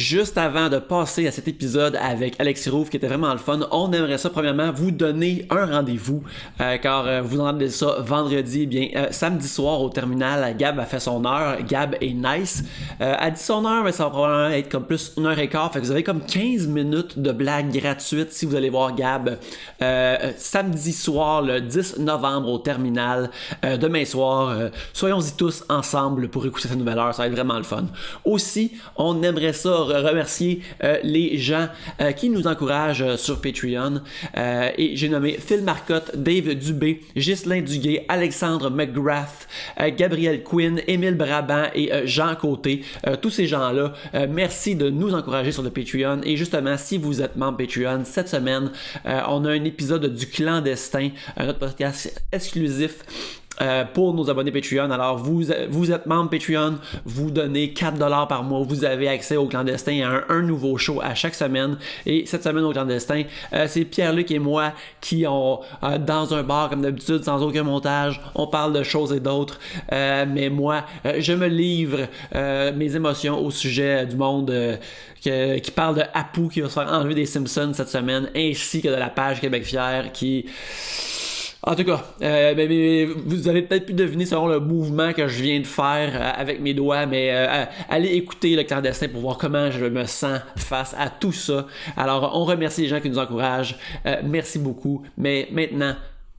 juste avant de passer à cet épisode avec Alexis Rouff qui était vraiment le fun, on aimerait ça premièrement vous donner un rendez-vous car vous entendez ça vendredi, samedi soir au terminal, Gab a fait son heure, Gab est nice. Elle dit son heure, mais ça va probablement être comme plus 1h15, fait que vous avez comme 15 minutes de blagues gratuites si vous allez voir Gab samedi soir, le 10 novembre au terminal, demain soir. Soyons-y tous ensemble pour écouter cette nouvelle heure, ça va être vraiment le fun. Aussi, on aimerait ça remercier les gens qui nous encouragent sur Patreon. Et j'ai nommé Phil Marcotte, Dave Dubé, Ghislain Duguay, Alexandre McGrath, Gabriel Quinn, Émile Brabant et Jean Côté. Tous ces gens-là, merci de nous encourager sur le Patreon. Et justement, si vous êtes membre Patreon, cette semaine, on a un épisode du Clandestin, notre podcast exclusif pour nos abonnés Patreon. Alors vous êtes membre Patreon, vous donnez 4$ par mois, vous avez accès au Clandestin et à un nouveau show à chaque semaine. Et cette semaine au Clandestin, c'est Pierre-Luc et moi qui ont dans un bar comme d'habitude, sans aucun montage, on parle de choses et d'autres, mais moi je me livre mes émotions au sujet du monde qui parle de Apu qui va se faire enlever des Simpsons cette semaine, ainsi que de la page Québec Fier qui... En tout cas, vous avez peut-être pu deviner selon le mouvement que je viens de faire avec mes doigts, mais allez écouter le Clandestin pour voir comment je me sens face à tout ça. Alors, on remercie les gens qui nous encouragent. Merci beaucoup. Mais maintenant,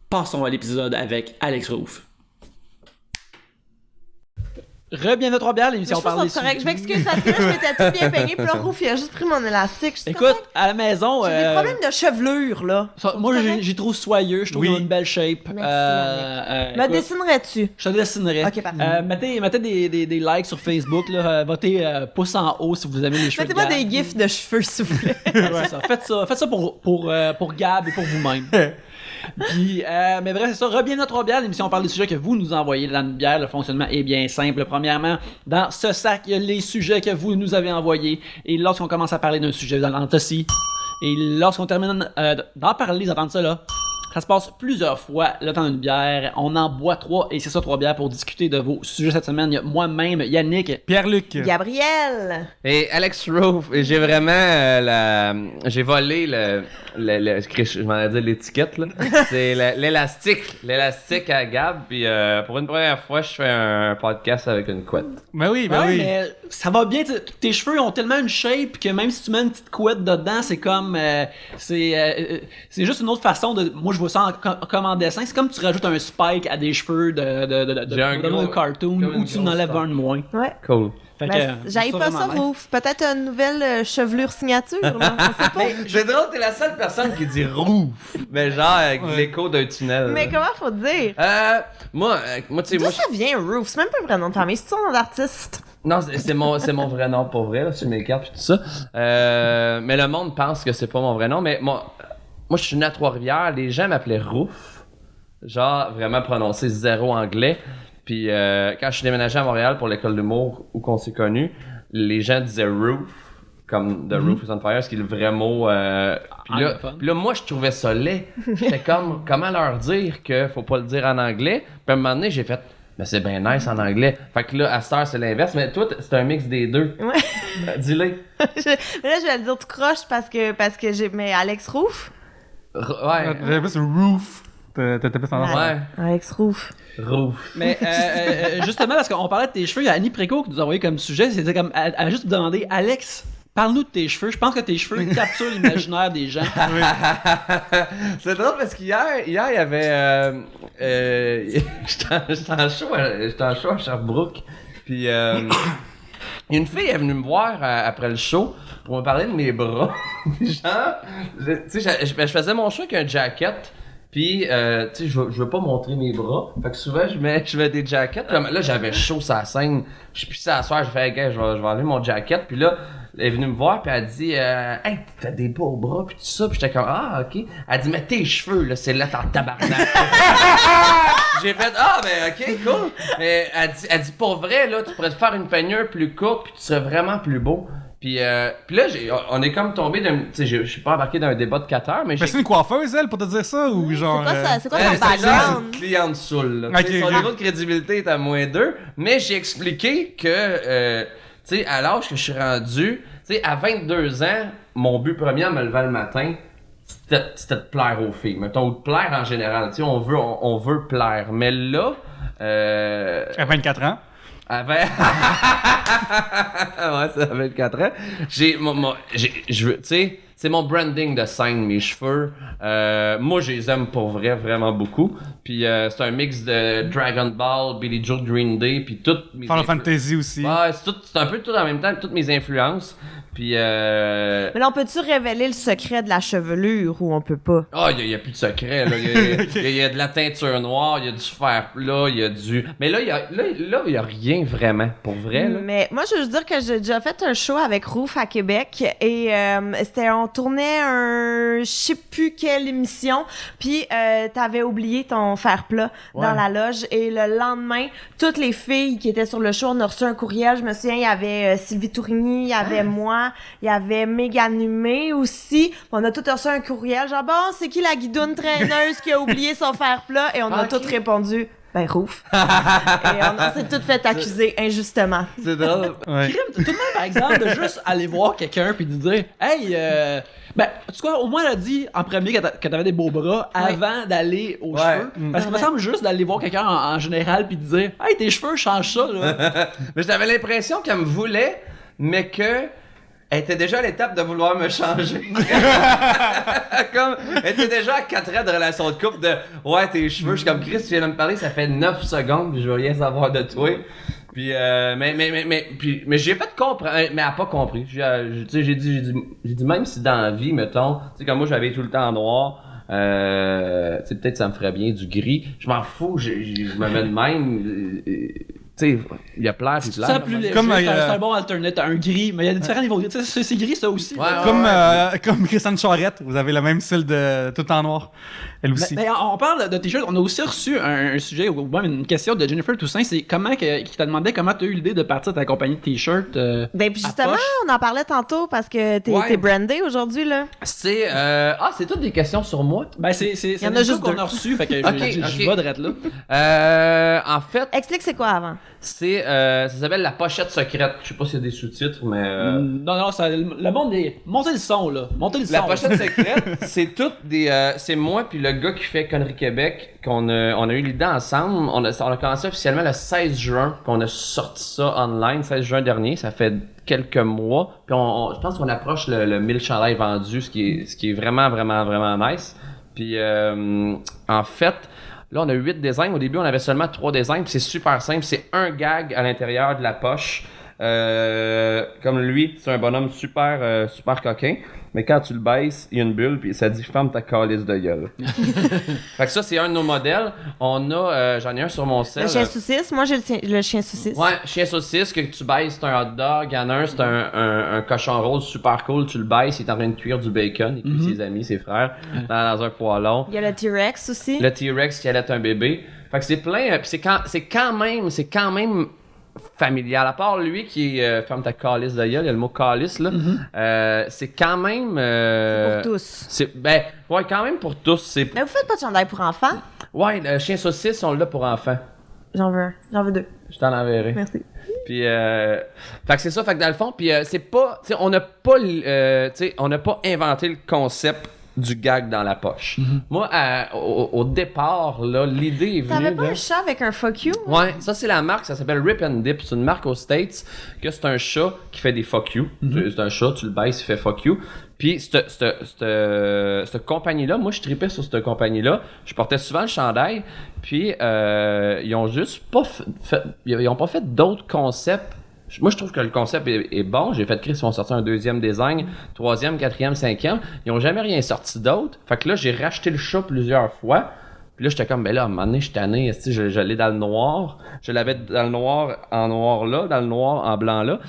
passons à l'épisode avec Alex Rouff. Re-bienvenue à Trois-Bières, l'émission parle des correct. Je m'excuse parce que là, je m'étais tout bien peignée, puis là, Rouf, il a juste pris mon élastique. Écoute, à la maison... J'ai des problèmes de chevelure, là. Moi, j'ai trouvé soyeux, je trouve qu'il a une belle shape. Merci, me dessinerais-tu? Je te dessinerais. Ok, parfait. Mettez des likes sur Facebook, là, votez pouce en haut si vous aimez les cheveux de Gab. Mettez-moi des gifs de cheveux, s'il vous plaît. Ouais, faites ça pour Gab et pour vous-même. Puis, mais bref, c'est ça. Re-bienvenue à Trois-Bières, l'émission parle des sujets que vous nous envoyez dans notre bière. Le fonctionnement est bien simple. Premièrement, dans ce sac, il y a les sujets que vous nous avez envoyés. Et lorsqu'on commence à parler d'un sujet, vous entendez aussi. Et lorsqu'on termine d'en parler, vous entendez ça là. Ça se passe plusieurs fois, le temps d'une bière. On en boit 3 et c'est ça 3 bières pour discuter de vos sujets cette semaine. Il y a moi-même, Yannick, Pierre-Luc, Gabriel et Alex Rouff. Et j'ai vraiment j'ai volé je m'en ai dit l'étiquette là. C'est l'élastique à Gab. Puis pour une première fois, je fais un podcast avec une couette. Ben oui. Mais ça va bien. Tes cheveux ont tellement une shape que même si tu mets une petite couette dedans, c'est comme c'est juste une autre façon de. Moi, je vois ça comme en dessin. C'est comme tu rajoutes un spike à des cheveux de cartoon ou tu n'enlèves un de moins. Ouais. Cool. J'aille pas ça, Rouf. Peut-être une nouvelle chevelure signature, là. Je sais pas. C'est drôle, t'es la seule personne qui dit Rouff. Mais genre avec l'écho d'un tunnel. Mais comment faut dire? Moi, tu sais, D'où ça vient, Rouf? C'est même pas un vrai nom de famille. C'est ton nom d'artiste? Non, c'est mon vrai nom pour vrai, là, sur mes cartes et tout ça. Mais le monde pense que c'est pas mon vrai nom. Mais moi, je suis né à Trois-Rivières. Les gens m'appelaient Rouff. Genre, vraiment prononcé zéro anglais. Puis quand je suis déménagé à Montréal pour l'école d'humour où qu'on s'est connus, les gens disaient Roof, comme The Roof is on Fire, ce qui est le vrai mot. Puis là, moi, je trouvais ça laid. J'étais comme, comment leur dire qu'il faut pas le dire en anglais? Puis à un moment donné, j'ai fait, mais c'est bien nice en anglais. Fait que là, à cette heure, c'est l'inverse. Mais toi, c'est un mix des deux. Ouais. Dis-le. Là, je vais le dire tout croche parce que j'ai. Mais Alex Rouff? Ouais. J'avais plus Roof. T'as plus tendance. Ouais. Alex Rouff. Rouff. Mais justement, parce qu'on parlait de tes cheveux, il y a Annie Préco qui nous a envoyé comme sujet. C'était comme, elle a juste demandé, Alex, parle-nous de tes cheveux. Je pense que tes cheveux capturent l'imaginaire des gens. C'est drôle parce qu'hier, il y avait. J'étais en show à Sherbrooke. Puis, il y a une fille est venue me voir après le show pour me parler de mes bras. Genre, tu sais, je faisais mon show avec un jacket. Puis, tu sais, je veux pas montrer mes bras. Fait que souvent, je mets des jackets. Là, j'avais chaud sur la scène. Je suis plus à la soirée. Je fais, hey, je vais enlever mon jacket. Puis là, elle est venue me voir. Puis elle dit, hey, t'as des beaux bras. Puis tout ça. Puis j'étais comme, ah, ok. Elle dit, mais tes cheveux, là, c'est là, t'en tabarnak. J'ai fait, ah, ben, ok, cool. Mais elle dit, pour vrai, là, tu pourrais te faire une peignure plus courte. Puis tu serais vraiment plus beau. Puis là, on est comme tombé d'un. Tu sais, je suis pas embarqué dans un débat de 4 heures, mais c'est une coiffeuse, elle, pour te dire ça, ou genre. C'est quoi ton background? C'est une cliente saoule, là. Okay. Son niveau de crédibilité est à -2, mais j'ai expliqué que. Tu sais, à l'âge que je suis rendu, tu sais, à 22 ans, mon but premier en me levant le matin, c'était de plaire aux filles, mettons, ou de plaire en général. Tu sais, on veut plaire. Mais là... À 24 ans. Ouais, ça fait 24 ans. Je veux, tu sais, c'est mon branding de scène, mes cheveux. Moi, je les aime pour vrai, vraiment beaucoup. Puis c'est un mix de Dragon Ball, Billy Joe, Green Day, puis toutes mes Final Fantasy aussi. Ouais, c'est un peu tout en même temps, toutes mes influences. Puis Mais là, on peut-tu révéler le secret de la chevelure ou on peut pas? Ah, il y a plus de secret, là. Il y a de la teinture noire, il y a du fer plat, il y a du... Mais là, il y a rien vraiment, pour vrai, là. Mais moi, je veux dire que j'ai déjà fait un show avec Rouf à Québec et on tournait je sais plus quelle émission, puis t'avais oublié ton fer plat dans la loge et le lendemain, toutes les filles qui étaient sur le show, on a reçu un courriel, je me souviens, il y avait Sylvie Tourigny, il y avait moi, il y avait Mégane Humé aussi. On a tous reçu un courriel, genre, bon, c'est qui la guidoune traîneuse qui a oublié son fer plat? Et on a toutes répondu, ben, Rouf. Et on s'est toutes fait accuser injustement. C'est drôle. Ouais. Tout de même, par exemple, de juste aller voir quelqu'un puis de dire hey, ben, tu vois, au moins elle a dit en premier que t'avais des beaux bras avant d'aller aux cheveux. Parce qu'il me semble juste d'aller voir quelqu'un en général puis de dire hey, tes cheveux, change ça, là. Mais j'avais l'impression qu'elle me voulait, mais que elle était déjà à l'étape de vouloir me changer. Comme, elle était déjà à 4 ans de relation de couple de ouais, tes cheveux, je suis comme Chris, tu viens de me parler, ça fait 9 secondes, puis je veux rien savoir de toi. Puis mais j'ai pas de comprendre, mais elle a pas compris. J'ai dit même si dans la vie, mettons, tu sais, comme moi j'avais tout le temps en noir, tu sais, peut-être ça me ferait bien du gris. Je m'en fous, je me mets de même. Tu sais, il y a plaire puis C'est ça plus léger, Comme, c'est un bon alternate, un gris, mais il y a différents niveaux de gris. Tu sais, c'est gris ça aussi. Ouais, Comme Christiane Charette, vous avez le même style de tout en noir. Elle aussi. Mais on parle de t-shirts, on a aussi reçu un sujet, ou même une question de Jennifer Toussaint, c'est qui t'a demandé comment t'as eu l'idée de partir de ta compagnie de t-shirts. Ben, puis justement, on en parlait tantôt parce que t'es brandé aujourd'hui, là. c'est toutes des questions sur moi. Ben, c'est y en a juste qu'on deux. a reçu, fait que je Ok. vais direct là. En fait, Explique c'est quoi avant. c'est ça s'appelle la pochette secrète. Je sais pas s'il y a des sous-titres, mais Non, ça, le monde est... Montez le son, là. Montez le son. la pochette secrète, c'est toutes des c'est moi puis le gars qui fait Conneries Québec on a eu l'idée ensemble. On a commencé officiellement le 16 juin qu'on a sorti ça online, 16 juin dernier, ça fait quelques mois. Puis je pense qu'on approche le 1000 chandails vendus, ce qui est vraiment vraiment vraiment nice. Puis en fait, là, on a 8 designs. Au début, on avait seulement 3 designs. Puis c'est super simple. C'est un gag à l'intérieur de la poche. Comme lui, c'est un bonhomme super coquin. Mais quand tu le baisses, il y a une bulle. Puis ça dit « Ferme ta calice de gueule ». Fait que ça, c'est un de nos modèles. On a... j'en ai un sur mon sel. Le chien saucisse, moi j'ai le chien saucisse. Ouais, chien saucisse que tu baisses, c'est un hot dog. Il y en a un, c'est un cochon rose super cool. Tu le baisses, il est en train de cuire du bacon. Il cuit ses amis, ses frères, dans un poêlon. Il y a le T-Rex aussi. Le T-Rex qui allait être un bébé. Fait que c'est plein. Puis c'est quand même familial. À part lui qui est ferme ta calice de gueule, il y a le mot calice là. C'est quand même. C'est pour tous. Ouais, quand même pour tous. Mais vous faites pas de chandail pour enfants? Ouais, le chien saucisse, on l'a pour enfants. J'en veux 2. Je t'en enverrai. Merci. Puis, fait que c'est ça. Fait que dans le fond, puis c'est pas, tu sais, on n'a pas inventé le concept du gag dans la poche. Moi, au départ, là, l'idée est venue. T'avais pas là. un chat avec un fuck you? Ouais, ça c'est la marque, ça s'appelle Rip and Dip. C'est une marque aux States que c'est un chat qui fait des fuck you. C'est un chat, tu le baisses, il fait fuck you. Puis cette compagnie-là, moi je tripais sur cette compagnie-là. Je portais souvent le chandail. Puis ils ont juste pas ils ont pas fait d'autres concepts. Moi, je trouve que le concept est bon. J'ai fait Chris, ils vont sortir un deuxième design, 3e, 4e, 5e. Ils ont jamais rien sorti d'autre. Fait que là, j'ai racheté le chat plusieurs fois. Puis là, j'étais comme, ben là, à un moment donné, je suis tanné. Je l'ai dans le noir. Je l'avais dans le noir en noir là, dans le noir en blanc là.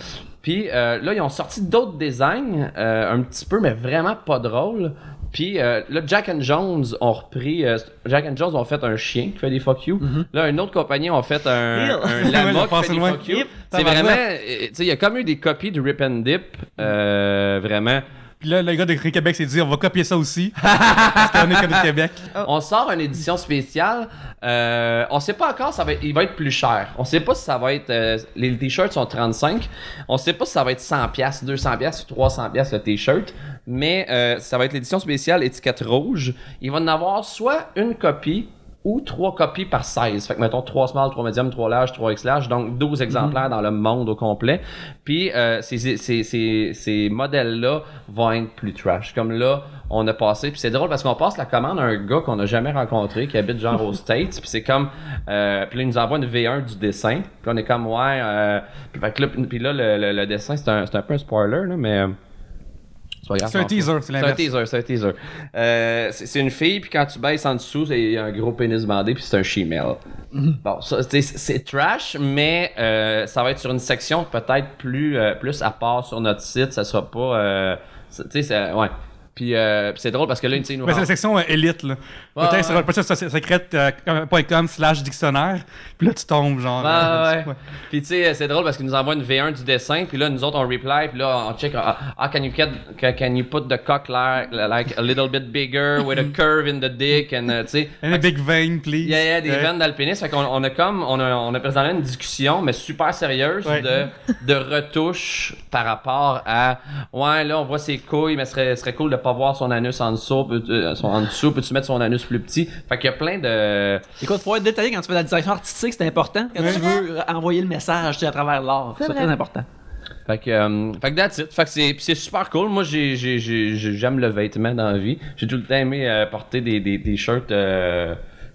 Puis là, ils ont sorti d'autres designs, un petit peu, mais vraiment pas drôles. Puis là, Jack and Jones ont repris... Jack and Jones ont fait un chien qui fait des fuck you. Là, une autre compagnie ont fait un lama qui fait des fuck you. C'est vraiment... Tu sais, il y a comme eu des copies du Rip and Dip. Vraiment. Puis là, le gars de Québec s'est dit, on va copier ça aussi. Parce qu'on est comme de Québec. On sort une édition spéciale. On sait pas encore, il va être plus cher. On sait pas si ça va être... les t-shirts sont 35. On sait pas si ça va être 100$, 200$ ou 300$ le t-shirt. Mais ça va être l'édition spéciale étiquette rouge. Il va en avoir soit une copie ou 3 copies par 16. Fait que mettons 3 small, 3 medium, 3 large, 3 X large, donc 12 exemplaires dans le monde au complet. Puis ces modèles-là vont être plus trash. Comme là, on a passé, puis c'est drôle parce qu'on passe la commande à un gars qu'on n'a jamais rencontré, qui habite genre aux States, puis c'est comme... puis là, il nous envoie une V1 du dessin, puis on est comme, puis là, le dessin, c'est un peu un spoiler, là, mais... C'est un teaser, c'est l'inverse. C'est un teaser. C'est une fille, puis quand tu baisses en dessous, il y a un gros pénis bandé, puis c'est un she-male. Bon, ça, c'est trash, mais ça va être sur une section peut-être plus à part sur notre site. Ça sera pas... ouais. Puis c'est drôle parce que là, il nous c'est la section élite, là. Peut-être sur le processus secrète.com/dictionnaire. Puis là, tu tombes, genre. Ouais. Puis tu sais, c'est drôle parce qu'il nous envoie une V1 du dessin. Puis là, nous autres, on reply. Puis là, on check. Can you put the cock like a little bit bigger with a curve in the dick? And tu sais. And a big vein, please. Yeah, des veines dans le pénis. Fait qu'on on a présenté une discussion, mais super sérieuse de retouche par rapport à. Ouais, là, on voit ses couilles, mais serait cool de pas voir son anus en dessous. Peux-tu mettre son anus plus petit? Fait qu'il y a plein de... Écoute, faut être détaillé quand tu fais de la direction artistique, c'est important. Quand tu veux envoyer le message à travers l'art, c'est très important. Fait que that's it. Fait que c'est super cool. Moi, j'aime le vêtement dans la vie. J'ai tout le temps aimé porter des t-shirts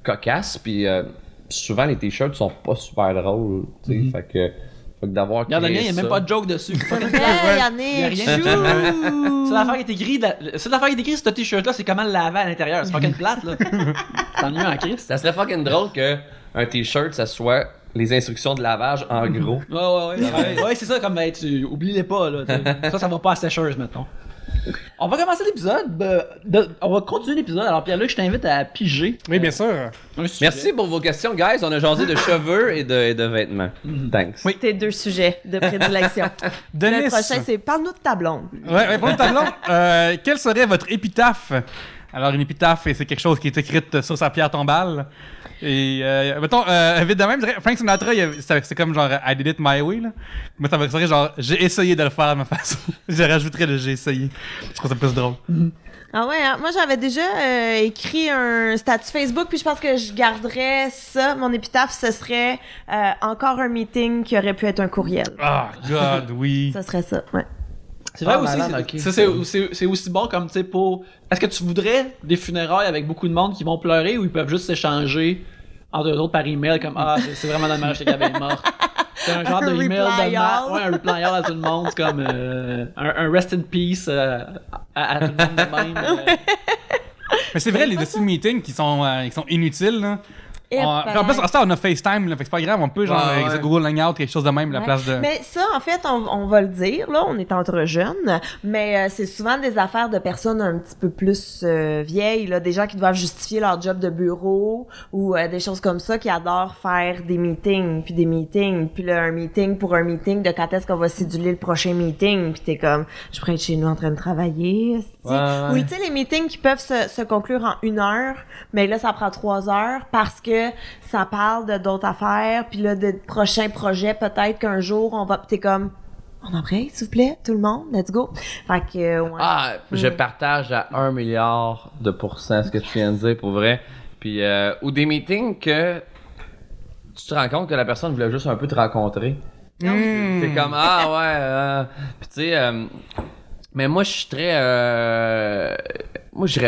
cocasses. Puis souvent, les t-shirts sont pas super drôles. Fait que d'avoir regarde, il n'y a même pas de joke dessus. Il y a rien. C'est l'affaire qui est écrite. C'est l'affaire qui est écrite sur ce t-shirt-là, c'est comment le laver à l'intérieur. C'est fucking plate, là. T'en mieux en Christ. Ça serait fucking drôle que un t-shirt, ça soit les instructions de lavage en gros. Ouais, c'est ça, comme tu oublies-les pas, là. Ça va pas à sécheuse, mettons. On va commencer l'épisode. On va continuer l'épisode. Alors, Pierre-Luc, je t'invite à piger. Oui, bien sûr. Merci pour vos questions, guys. On a jasé de cheveux et de vêtements. Thanks. Oui, tes 2 sujets de prédilection. Denis. Le prochain, c'est parle-nous de ta blonde. Ouais, parle-nous de ta blonde. Quelle serait votre épitaphe? Alors, une épitaphe, c'est quelque chose qui est écrite sur sa pierre tombale. Et, mettons, vite de même, je dirais, Frank Sinatra, c'est comme genre I did it my way, là. Mais ça serait genre j'ai essayé de le faire de ma façon. Je rajouterais le j'ai essayé. Je trouve ça plus drôle. Ah ouais, hein? Moi j'avais déjà écrit un statut Facebook, puis je pense que je garderais ça. Mon épitaphe, ce serait encore un meeting qui aurait pu être un courriel. Ah, God, oui. Ça serait ça, ouais. C'est vrai aussi, malade, okay. c'est aussi bon comme, tu sais, pour... Est-ce que tu voudrais des funérailles avec beaucoup de monde qui vont pleurer ou ils peuvent juste s'échanger entre eux autres par email comme « Ah, c'est vraiment dommage que Gab est mort ». C'est un genre de email de un reply all à tout le monde, c'est comme un rest in peace à tout le monde de même. Mais c'est vrai, les dessus de meeting qui sont inutiles, là. En plus, on a FaceTime, là, fait que c'est pas grave, on peut genre Google Hangout, quelque chose de même, la place de... Mais ça, en fait, on va le dire, là, on est entre jeunes, mais c'est souvent des affaires de personnes un petit peu plus vieilles, là, des gens qui doivent justifier leur job de bureau ou des choses comme ça, qui adorent faire des meetings, puis là, un meeting pour un meeting de quand est-ce qu'on va céduler le prochain meeting, puis t'es comme, je pourrais être chez nous en train de travailler, oui, tu sais, les meetings qui peuvent se conclure en 1 heure, mais là, ça prend 3 heures parce que ça parle de d'autres affaires, puis là, de prochains projets, peut-être qu'un jour, on va... T'es comme, on en break, s'il vous plaît, tout le monde, let's go. Fait que, ouais. Je partage à 1 milliard de pourcents ce que tu viens de dire, pour vrai. Puis, ou des meetings que tu te rends compte que la personne voulait juste un peu te rencontrer. T'es comme, puis tu sais... mais moi, je suis très... Moi, je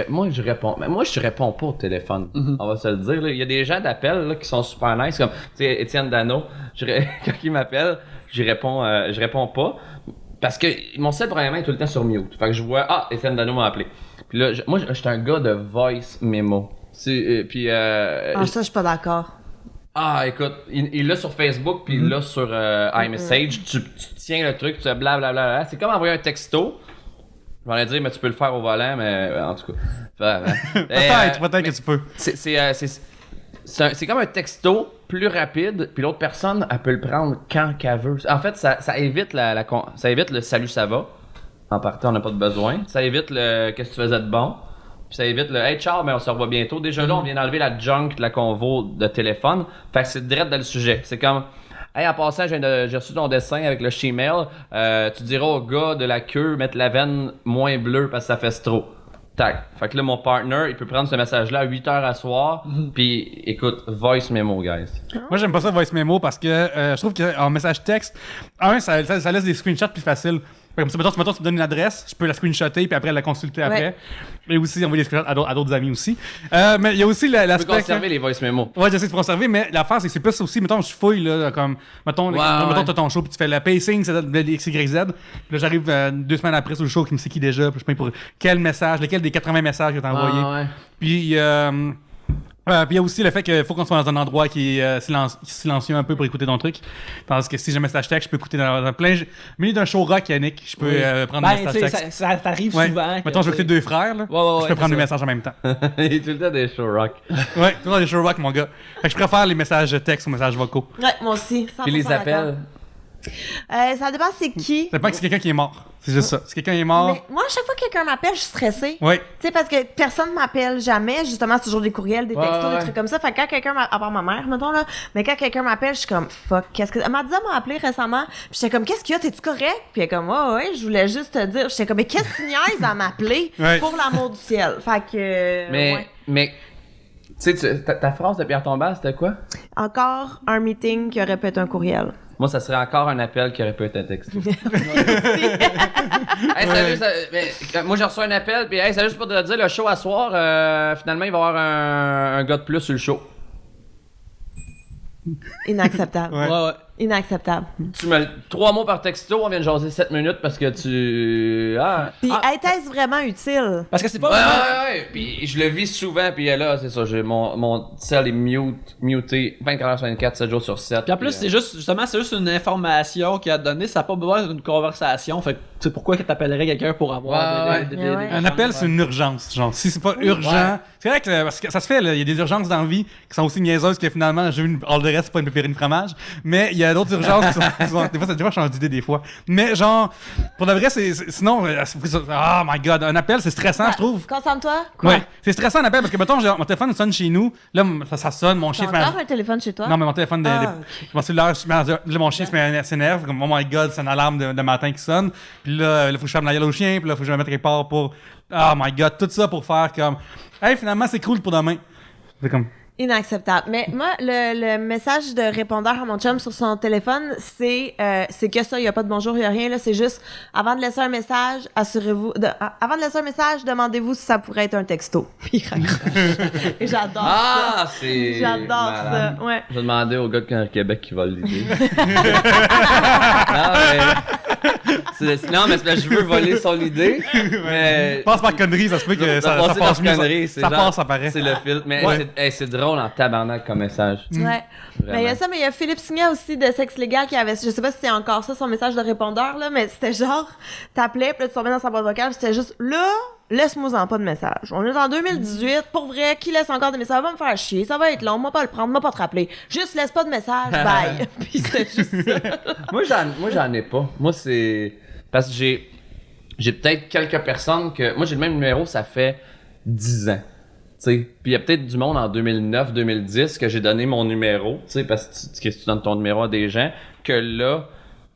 réponds. Mais moi, je réponds pas au téléphone. On va se le dire. Là. Il y a des gens d'appel là, qui sont super nice, comme tu sais, Étienne Dano. Quand il m'appelle, je réponds pas. Parce que mon cell, premièrement, est tout le temps sur mute. Fait que je vois, Étienne Dano m'a appelé. Puis là, moi, je suis un gars de voice memo. Ça, je suis pas d'accord. Écoute, il l'a sur Facebook, puis il l'a sur iMessage. Tu tiens le truc, tu fais blablabla. C'est comme envoyer un texto. Je vais dire, mais tu peux le faire au volant, mais en tout cas. Peut-être que tu peux. C'est comme un texto plus rapide, puis l'autre personne, elle peut le prendre quand qu'elle veut. En fait, ça évite ça évite le salut, ça va. En partant, on n'a pas de besoin. Ça évite le qu'est-ce que tu faisais de bon. Puis ça évite le hey ciao, mais on se revoit bientôt. Déjà là, on vient d'enlever la junk de la convo de téléphone. Fait que c'est direct dans le sujet. C'est comme hey, en passant, j'ai reçu ton dessin avec le Gmail. Tu diras au gars de la queue mettre la veine moins bleue parce que ça fait trop. Tac. Fait que là, mon partner, il peut prendre ce message-là à 8h à soir. Puis écoute, voice memo, guys. Moi, j'aime pas ça, voice memo, parce que je trouve qu'en message texte, ça laisse des screenshots plus faciles. Comme ça, mettons, tu me donnes une adresse, je peux la screenshotter puis après la consulter après. Et aussi envoyer des screenshots à d'autres amis aussi. Mais il y a aussi l'aspect. Tu peux conserver les voice memos. Ouais, j'essaie de conserver, mais l'affaire, c'est que c'est plus aussi, mettons, je fouille, là, comme, mettons, t'as ton show puis tu fais le pacing, c'est de XYZ. Puis là, j'arrive 2 semaines après sur le show qui me sait qui déjà, puis je me pour quel message, lequel des 80 messages que t'as envoyé. Puis, puis il y a aussi le fait qu'il faut qu'on soit dans un endroit qui est silencieux un peu pour écouter ton truc. Tandis que si j'ai un message texte, je peux écouter dans plein milieu d'un show rock, Yannick, je peux prendre un message texte. Ça t'arrive souvent. Mettons, je vais écouter 2 frères, là, je peux prendre des messages en même temps. Il est tout le temps des show rock. Ouais, tout le temps des show rock, mon gars. Fait que je préfère les messages textes aux messages vocaux. Ouais, moi aussi. Puis les appels. Ça dépend c'est qui. Ça dépend que c'est quelqu'un qui est mort. C'est juste ça. Si quelqu'un est mort. Mais moi, à chaque fois que quelqu'un m'appelle, je suis stressée. Oui. Tu sais, parce que personne m'appelle jamais. Justement, c'est toujours des courriels, des textos, des trucs comme ça. Fait que quand quelqu'un à part ma mère, mettons, là. Mais quand quelqu'un m'appelle, je suis comme, fuck, qu'est-ce que. Elle m'a appelé récemment. Puis j'étais comme, qu'est-ce qu'il y a? T'es-tu correct? Puis elle est comme, ouais, je voulais juste te dire. J'étais comme, mais qu'est-ce que tu niaises à m'appeler? Pour l'amour du ciel. Fait que. Mais. Tu sais, ta phrase de Pierre Tombal, c'était quoi? Encore un meeting qui aurait pu être un courriel. Moi, ça serait encore un appel qui aurait pu être un texte. Hey, salut, moi, j'ai reçu un appel, puis hey, salut, juste pour te dire, le show à soir, finalement, il va y avoir un gars de plus sur le show. Inacceptable. Ouais. Inacceptable. Tu me 3 mots par texto, on vient de jaser 7 minutes parce que tu. Puis, était-ce vraiment utile? Parce que c'est pas Ouais. Puis je le vis souvent, puis là, c'est ça, mon cell est muté 24h/24, 7 jours sur 7. Puis en plus, c'est juste une information qu'il a donnée, ça n'a pas besoin d'une conversation. Fait que tu sais pourquoi que t'appellerais quelqu'un pour avoir un appel, c'est une urgence. Genre, si c'est pas urgent. C'est vrai que parce que ça se fait, il y a des urgences dans la vie qui sont aussi niaiseuses que finalement, j'ai eu une all de reste, c'est pas une pépérine fromage. Mais il y a d'autres urgences qui sont des fois, je change d'idée des fois. Mais genre, pour de vrai, sinon, oh my god, un appel, c'est stressant, je trouve. Concentre-toi. Ouais, c'est stressant un appel parce que, mettons, mon téléphone sonne chez nous, là, ça sonne, mon chien. T'as encore un téléphone chez toi? Non, mais mon téléphone, mon cellulaire, là, mon chien s'énerve, comme, oh my god, c'est une alarme de matin qui sonne. Puis là, il faut que je ferme la gueule au chien, puis là, il faut que je me mette quelque part pour. Oh my god, tout ça pour faire comme. Hey, finalement, c'est cool pour demain. C'est comme. Inacceptable. Mais moi, le message de répondeur à mon chum sur son téléphone, c'est que ça, il n'y a pas de bonjour, il n'y a rien, là. C'est juste, avant de laisser un message, avant de laisser un message, demandez-vous si ça pourrait être un texto. Puis il raccroche. Et j'adore ça. C'est. J'adore malade. ça. Ouais. Je vais demander au gars de Québec qui vole l'idée. Non, mais c'est parce que je veux voler son idée. Mais. Passe par connerie, ça se peut que ça passe mieux. Ça passe, ça paraît. C'est le filtre. Mais c'est drôle en tabarnak comme message. Ouais. Mais il y a ça, mais il y a Philippe Signet aussi de Sexe Légal qui avait, je sais pas si c'est encore ça son message de répondeur, là, mais c'était genre, t'appelais, puis là, tu tombais dans sa boîte vocale, c'était juste, là, laisse-moi-en pas de message. On est en 2018, pour vrai, qui laisse encore des messages? Ça va me faire chier, ça va être long, moi pas le prendre, moi pas te rappeler. Juste laisse pas de message, bye. Puis c'était juste ça. Moi, j'en ai pas. Moi, c'est. Parce que j'ai peut-être quelques personnes que. Moi, j'ai le même numéro, ça fait 10 ans. Puis il y a peut-être du monde en 2009-2010 que j'ai donné mon numéro, parce que tu donnes ton numéro à des gens, que là,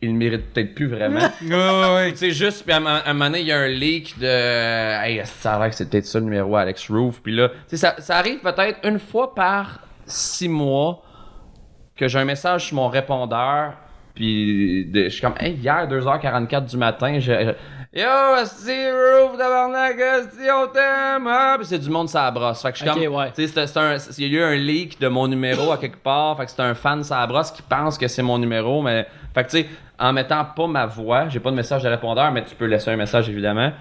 ils le méritent peut-être plus vraiment. Ouais. Tu sais, juste, puis à un moment donné, il y a un leak de hey, ça a l'air que c'est peut-être ça le numéro à Alex Roof. Puis là, tu sais, ça arrive peut-être une fois par 6 mois que j'ai un message sur mon répondeur. Puis je suis comme, hey, hier, 2h44 du matin, yo, c'est Roof, tabarnak, si on t'aime, puis c'est du monde, ça brosse. Fait que je suis comme, tu sais, il y a eu un leak de mon numéro à quelque part, fait que c'est un fan, ça brosse, qui pense que c'est mon numéro, mais, fait que tu sais, en mettant pas ma voix, j'ai pas de message de répondeur, mais tu peux laisser un message évidemment,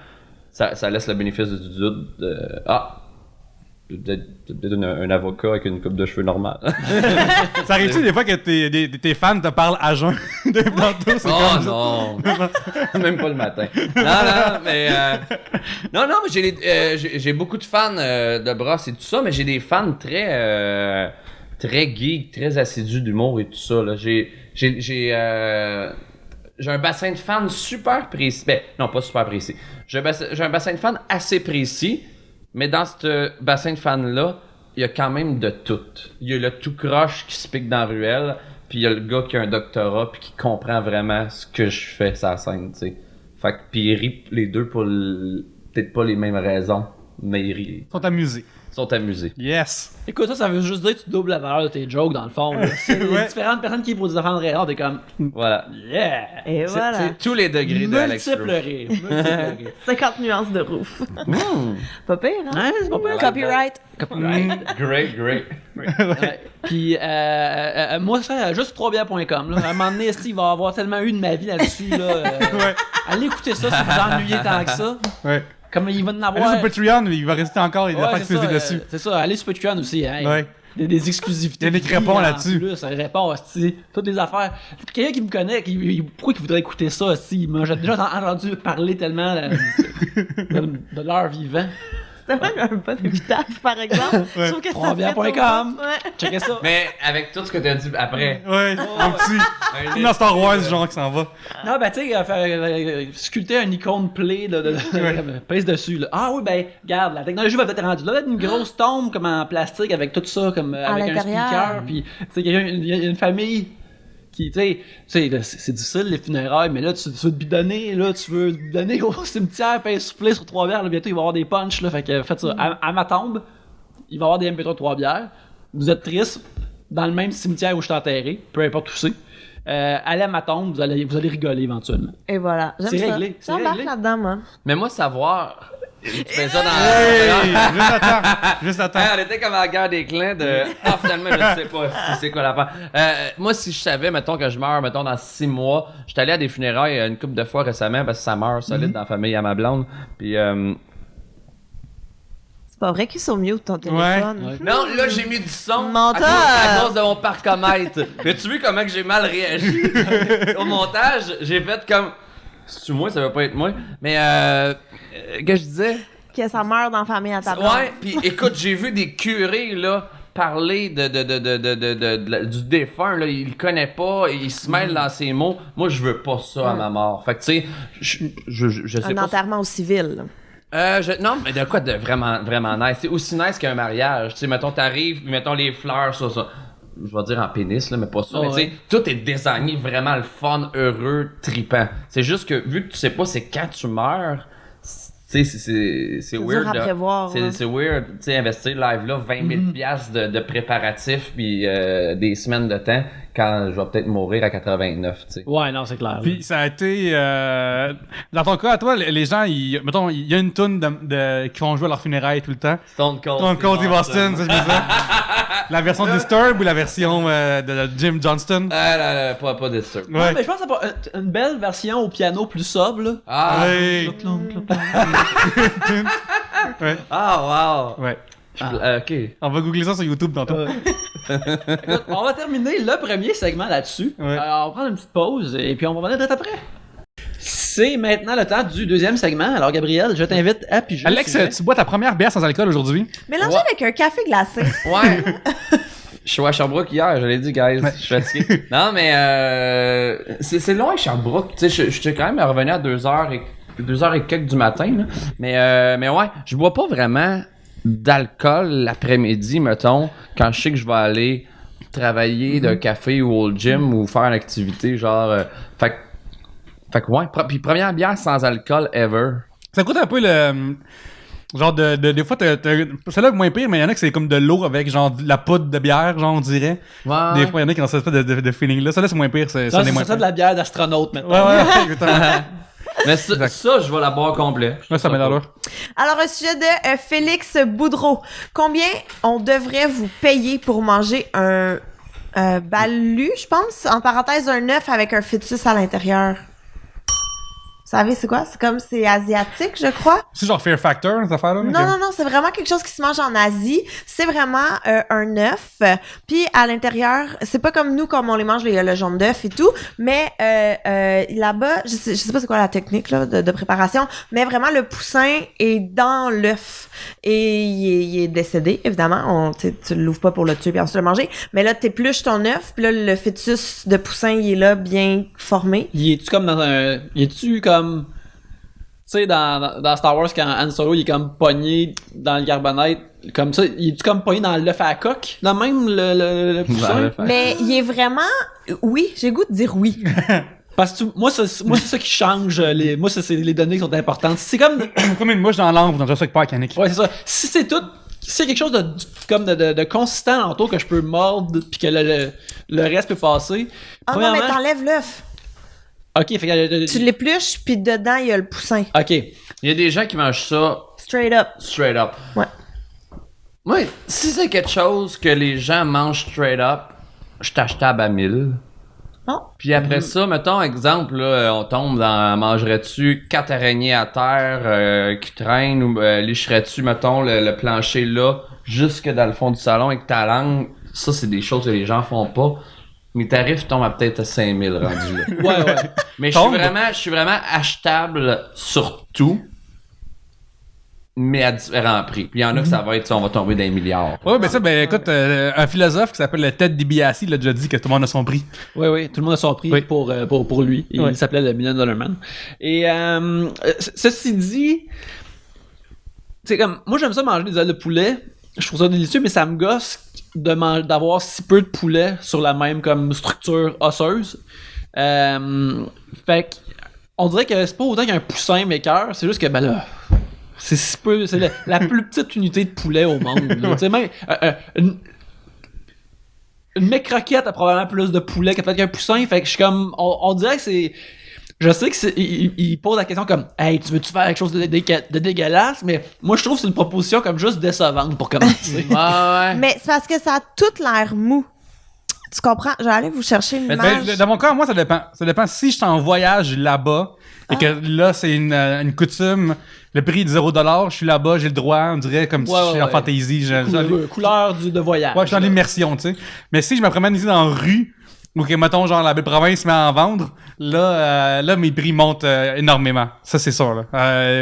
ça laisse le bénéfice du doute de, peut-être un avocat avec une coupe de cheveux normale. Ça arrive-tu des fois que tes fans te parlent à jeun? Non! Même pas le matin. Non, mais... Non, mais j'ai beaucoup de fans de brosse et tout ça, mais j'ai des fans très geeks, très assidus d'humour et tout ça. Là. j'ai un bassin de fans super précis. Ben, non, pas super précis. J'ai un bassin de fans assez précis, mais dans ce bassin de fans-là, il y a quand même de tout. Il y a le tout croche qui se pique dans la ruelle, puis il y a le gars qui a un doctorat puis qui comprend vraiment ce que je fais sur la scène, tu sais. Fait que, puis ils rient les deux pour peut-être pas les mêmes raisons, mais ils rient. Ils sont amusés. Yes! Écoute, ça veut juste dire que tu doubles la valeur de tes jokes dans le fond. Là. C'est différentes personnes qui posent des affaires de rire, t'es comme. Voilà. Yeah! Et voilà. C'est tous les degrés de Alex Multiple Roof. rire. Multiple rire. 50 nuances de roof. Pas pire, hein? Ouais, c'est pas pire. Copyright. Great. Ouais. Puis, moi, ça, juste 3bières.com. Là. À un moment donné, il va avoir tellement eu de ma vie là-dessus. Là, allez écouter ça si vous ennuyez tant que ça. Ouais. Comme il va en Allez avoir. sur Patreon, il va rester encore des affaires qui se faisaient dessus. C'est ça, allez sur Patreon aussi. Hein, Ouais. Des exclusivités. Il y a des crépons là-dessus. Ça répond, hostie, toutes les affaires. Quelqu'un qui me connaît, pourquoi il voudrait écouter ça, hostie? J'ai déjà entendu parler tellement de leur vivant. C'était même un bon épitaphe, par exemple. Je trouve que ça fait Trois-bières.com. Ouais. Checkez ça. Mais avec tout ce que t'as dit après. Ouais, un petit. Dans Star Wars, genre qui s'en va. Non, ben, tu sais, sculpter un icône play, pèse dessus, là. Ah oui, ben, regarde, la technologie va être rendue là. Une grosse tombe, comme en plastique, avec tout ça, comme avec un l'intérieur. speaker. Puis, tu sais, il y a une famille qui, tu sais, c'est difficile, les funérailles, mais là, tu veux te bidonner, là, tu veux te bidonner au cimetière, puis souffler sur 3 bières, là, bientôt, il va y avoir des punchs, là. Fait que, faites ça. À ma tombe, il va y avoir des MP3 3 bières. Vous êtes triste, dans le même cimetière où je suis enterré, peu importe où c'est. Allez à ma tombe, vous allez rigoler éventuellement. Et voilà. J'aime C'est ça. réglé, c'est J'embarque réglé. là-dedans, moi. Mais moi, savoir. Tu fais ça dans. Hey! Juste attends. Hey, on était comme à la guerre des clans de. Ah, finalement, je sais pas si c'est quoi l'affaire. Moi, si je savais, mettons, que je meurs, mettons, dans 6 mois, j'étais allé à des funérailles une couple de fois récemment parce que ça meurt solide dans la famille à ma blonde. Puis. C'est pas vrai qu'ils sont mieux ton téléphone. Ouais. Non, là, j'ai mis du son Menteur! à cause de mon parcomètre. Mais tu vu comment que j'ai mal réagi? Au montage, j'ai fait comme. C'est-tu moi? Ça va pas être moi. Mais, que je disais? Que ça meurt dans la famille à ta blonde. Ouais, pis écoute, j'ai vu des curés, là, parler du défunt, là. Il le connaît pas, il se mêle dans ses mots. Moi, je veux pas ça à ma mort. Fait que, tu sais, je sais Un pas. enterrement au civil. Non, mais de quoi de vraiment, vraiment nice. C'est aussi nice qu'un mariage. Tu sais, mettons, t'arrives, mettons les fleurs, ça. Je vais dire en pénis, là, mais pas ça. Oh, mais tu sais, tout est désigné vraiment le fun, heureux, trippant. C'est juste que, vu que tu sais pas c'est quand tu meurs, tu sais, c'est weird. dur à prévoir, C'est weird, tu sais, investir live là, 20 000 piastres de préparatifs, puis des semaines de temps, quand je vais peut-être mourir à 89, tu sais. Ouais, non, c'est clair. Puis ça a été. Dans ton cas, à toi, les gens, mettons, il y a une toune qui font jouer à leur funérailles tout le temps. Stone Cold. Stone Cold Steve Austin, ça, je me disais. La version Disturb ou la version de Jim Johnston? Ah, pas Disturb. Non, Ouais. mais je pense que c'est pas une belle version au piano plus sobre, là. Ah, Ouais. Ouais. ah, wow. Ouais. Ok. On va googler ça sur YouTube tantôt. Écoute, on va terminer le premier segment là-dessus. Ouais. On va prendre une petite pause et puis on va revenir tout après. C'est maintenant le temps du deuxième segment. Alors, Gabriel, je t'invite à piger. Alex, s'il vous plaît. tu bois ta première bière sans alcool aujourd'hui? Mélangé avec un café glacé. Ouais. Je suis à Sherbrooke hier, je l'ai dit, guys. Je suis fatigué. Non, mais c'est loin, Sherbrooke. Tu sais, je suis quand même revenu à 2h et quelques du matin, là. Mais ouais, je bois pas vraiment d'alcool l'après-midi, mettons, quand je sais que je vais aller travailler d'un café ou au gym ou faire une activité, genre... Fait que ouais, puis première bière sans alcool ever. Ça coûte un peu le... Genre des fois, celle-là est moins pire, mais il y en a que c'est comme de l'eau avec genre de la poudre de bière, genre on dirait. Ouais. Des fois, il y en a qui ont cette espèce de feeling-là. Celle-là, c'est moins pire. Ça Ça, n'est c'est moins ça de pire. la bière d'astronaute maintenant. Ouais, exactement. Mais ça, je vais la boire complet. Ouais, ça met dans l'heure. Alors, un sujet de Félix Boudreau. Combien on devrait vous payer pour manger un balu, je pense, en parenthèse, un œuf avec un fœtus à l'intérieur? savez c'est quoi? C'est asiatique, je crois. C'est genre Fear Factor, cette affaire-là? Non, c'est vraiment quelque chose qui se mange en Asie. C'est vraiment un œuf. Puis à l'intérieur, c'est pas comme nous, comme on les mange, le jaune d'œuf et tout, mais là-bas, je sais pas c'est quoi la technique là, de préparation, mais vraiment le poussin est dans l'œuf. Et il est décédé, évidemment. Tu l'ouvres pas pour le tuer puis ensuite le manger. Mais là, t'épluches ton œuf, puis là, le fœtus de poussin, il est là, bien formé. Il est-tu comme dans un... Il est-tu comme... Tu sais, dans Star Wars, quand Han Solo, il est comme pogné dans le carbonate, comme ça, il est-tu comme pogné dans l'œuf à la coque? Là même, le poussin? Mais il est vraiment... Oui, j'ai le goût de dire oui. Parce que moi, c'est ça qui change. Moi, c'est les données qui sont importantes. C'est comme... Comme une mouche dans l'ambre dans Jurassic Park, Yannick. Ouais, c'est ça. Si c'est tout... Si c'est quelque chose de consistant autour que je peux mordre puis que le reste peut passer... Ah non, mais t'enlèves l'œuf. OK, fait que... Tu l'épluches, puis dedans, il y a le poussin. OK. Il y a des gens qui mangent ça Straight up. straight up. Ouais. Moi, si c'est quelque chose que les gens mangent straight up, je t'achetable à 1000. Bon. Puis après ça, mettons, exemple, là, on tombe dans mangerais-tu 4 araignées à terre qui traînent ou licherais-tu, mettons, le plancher là, jusque dans le fond du salon avec ta langue. Ça, c'est des choses que les gens font pas. Mes tarifs tombent à peut-être à 5000 rendus là. Ouais. Mais je suis vraiment achetable sur tout, mais à différents prix. Puis il y en a que ça va être, on va tomber dans les milliards. Ouais, ben ça, écoute, un philosophe qui s'appelle Ted DiBiase, il a déjà dit que tout le monde a son prix. Oui, tout le monde a son prix Oui. pour lui. Il s'appelait le $1 Million Man. Et ceci dit, c'est comme, moi j'aime ça manger des ailes de poulet. Je trouve ça délicieux, mais ça me gosse d'avoir si peu de poulet sur la même comme structure osseuse. Fait que on dirait que c'est pas autant qu'un poussin maker, c'est juste que ben là c'est si peu, c'est la plus petite unité de poulet au monde. Tu sais même une mec-croquette a probablement plus de poulet qu'un poussin, fait que je suis comme on dirait que c'est je sais que il pose la question comme hey, tu veux-tu faire quelque chose de dégueulasse, mais moi je trouve que c'est une proposition comme juste décevante pour commencer. Ouais. Mais c'est parce que ça a tout l'air mou. Tu comprends? Je vais aller vous chercher une image. Dans mon cas, moi, ça dépend. Ça dépend si je suis en voyage là-bas et que là, c'est une coutume, le prix est de $0, je suis là-bas, j'ai le droit, on dirait comme si je suis en fantaisie. Couleur de voyage. Ouais, je suis dans l'immersion, tu sais. Mais si je me promène ici dans la rue, ou que, mettons, genre, la belle province se met à en vendre, là, mes prix montent énormément. Ça, c'est sûr, là.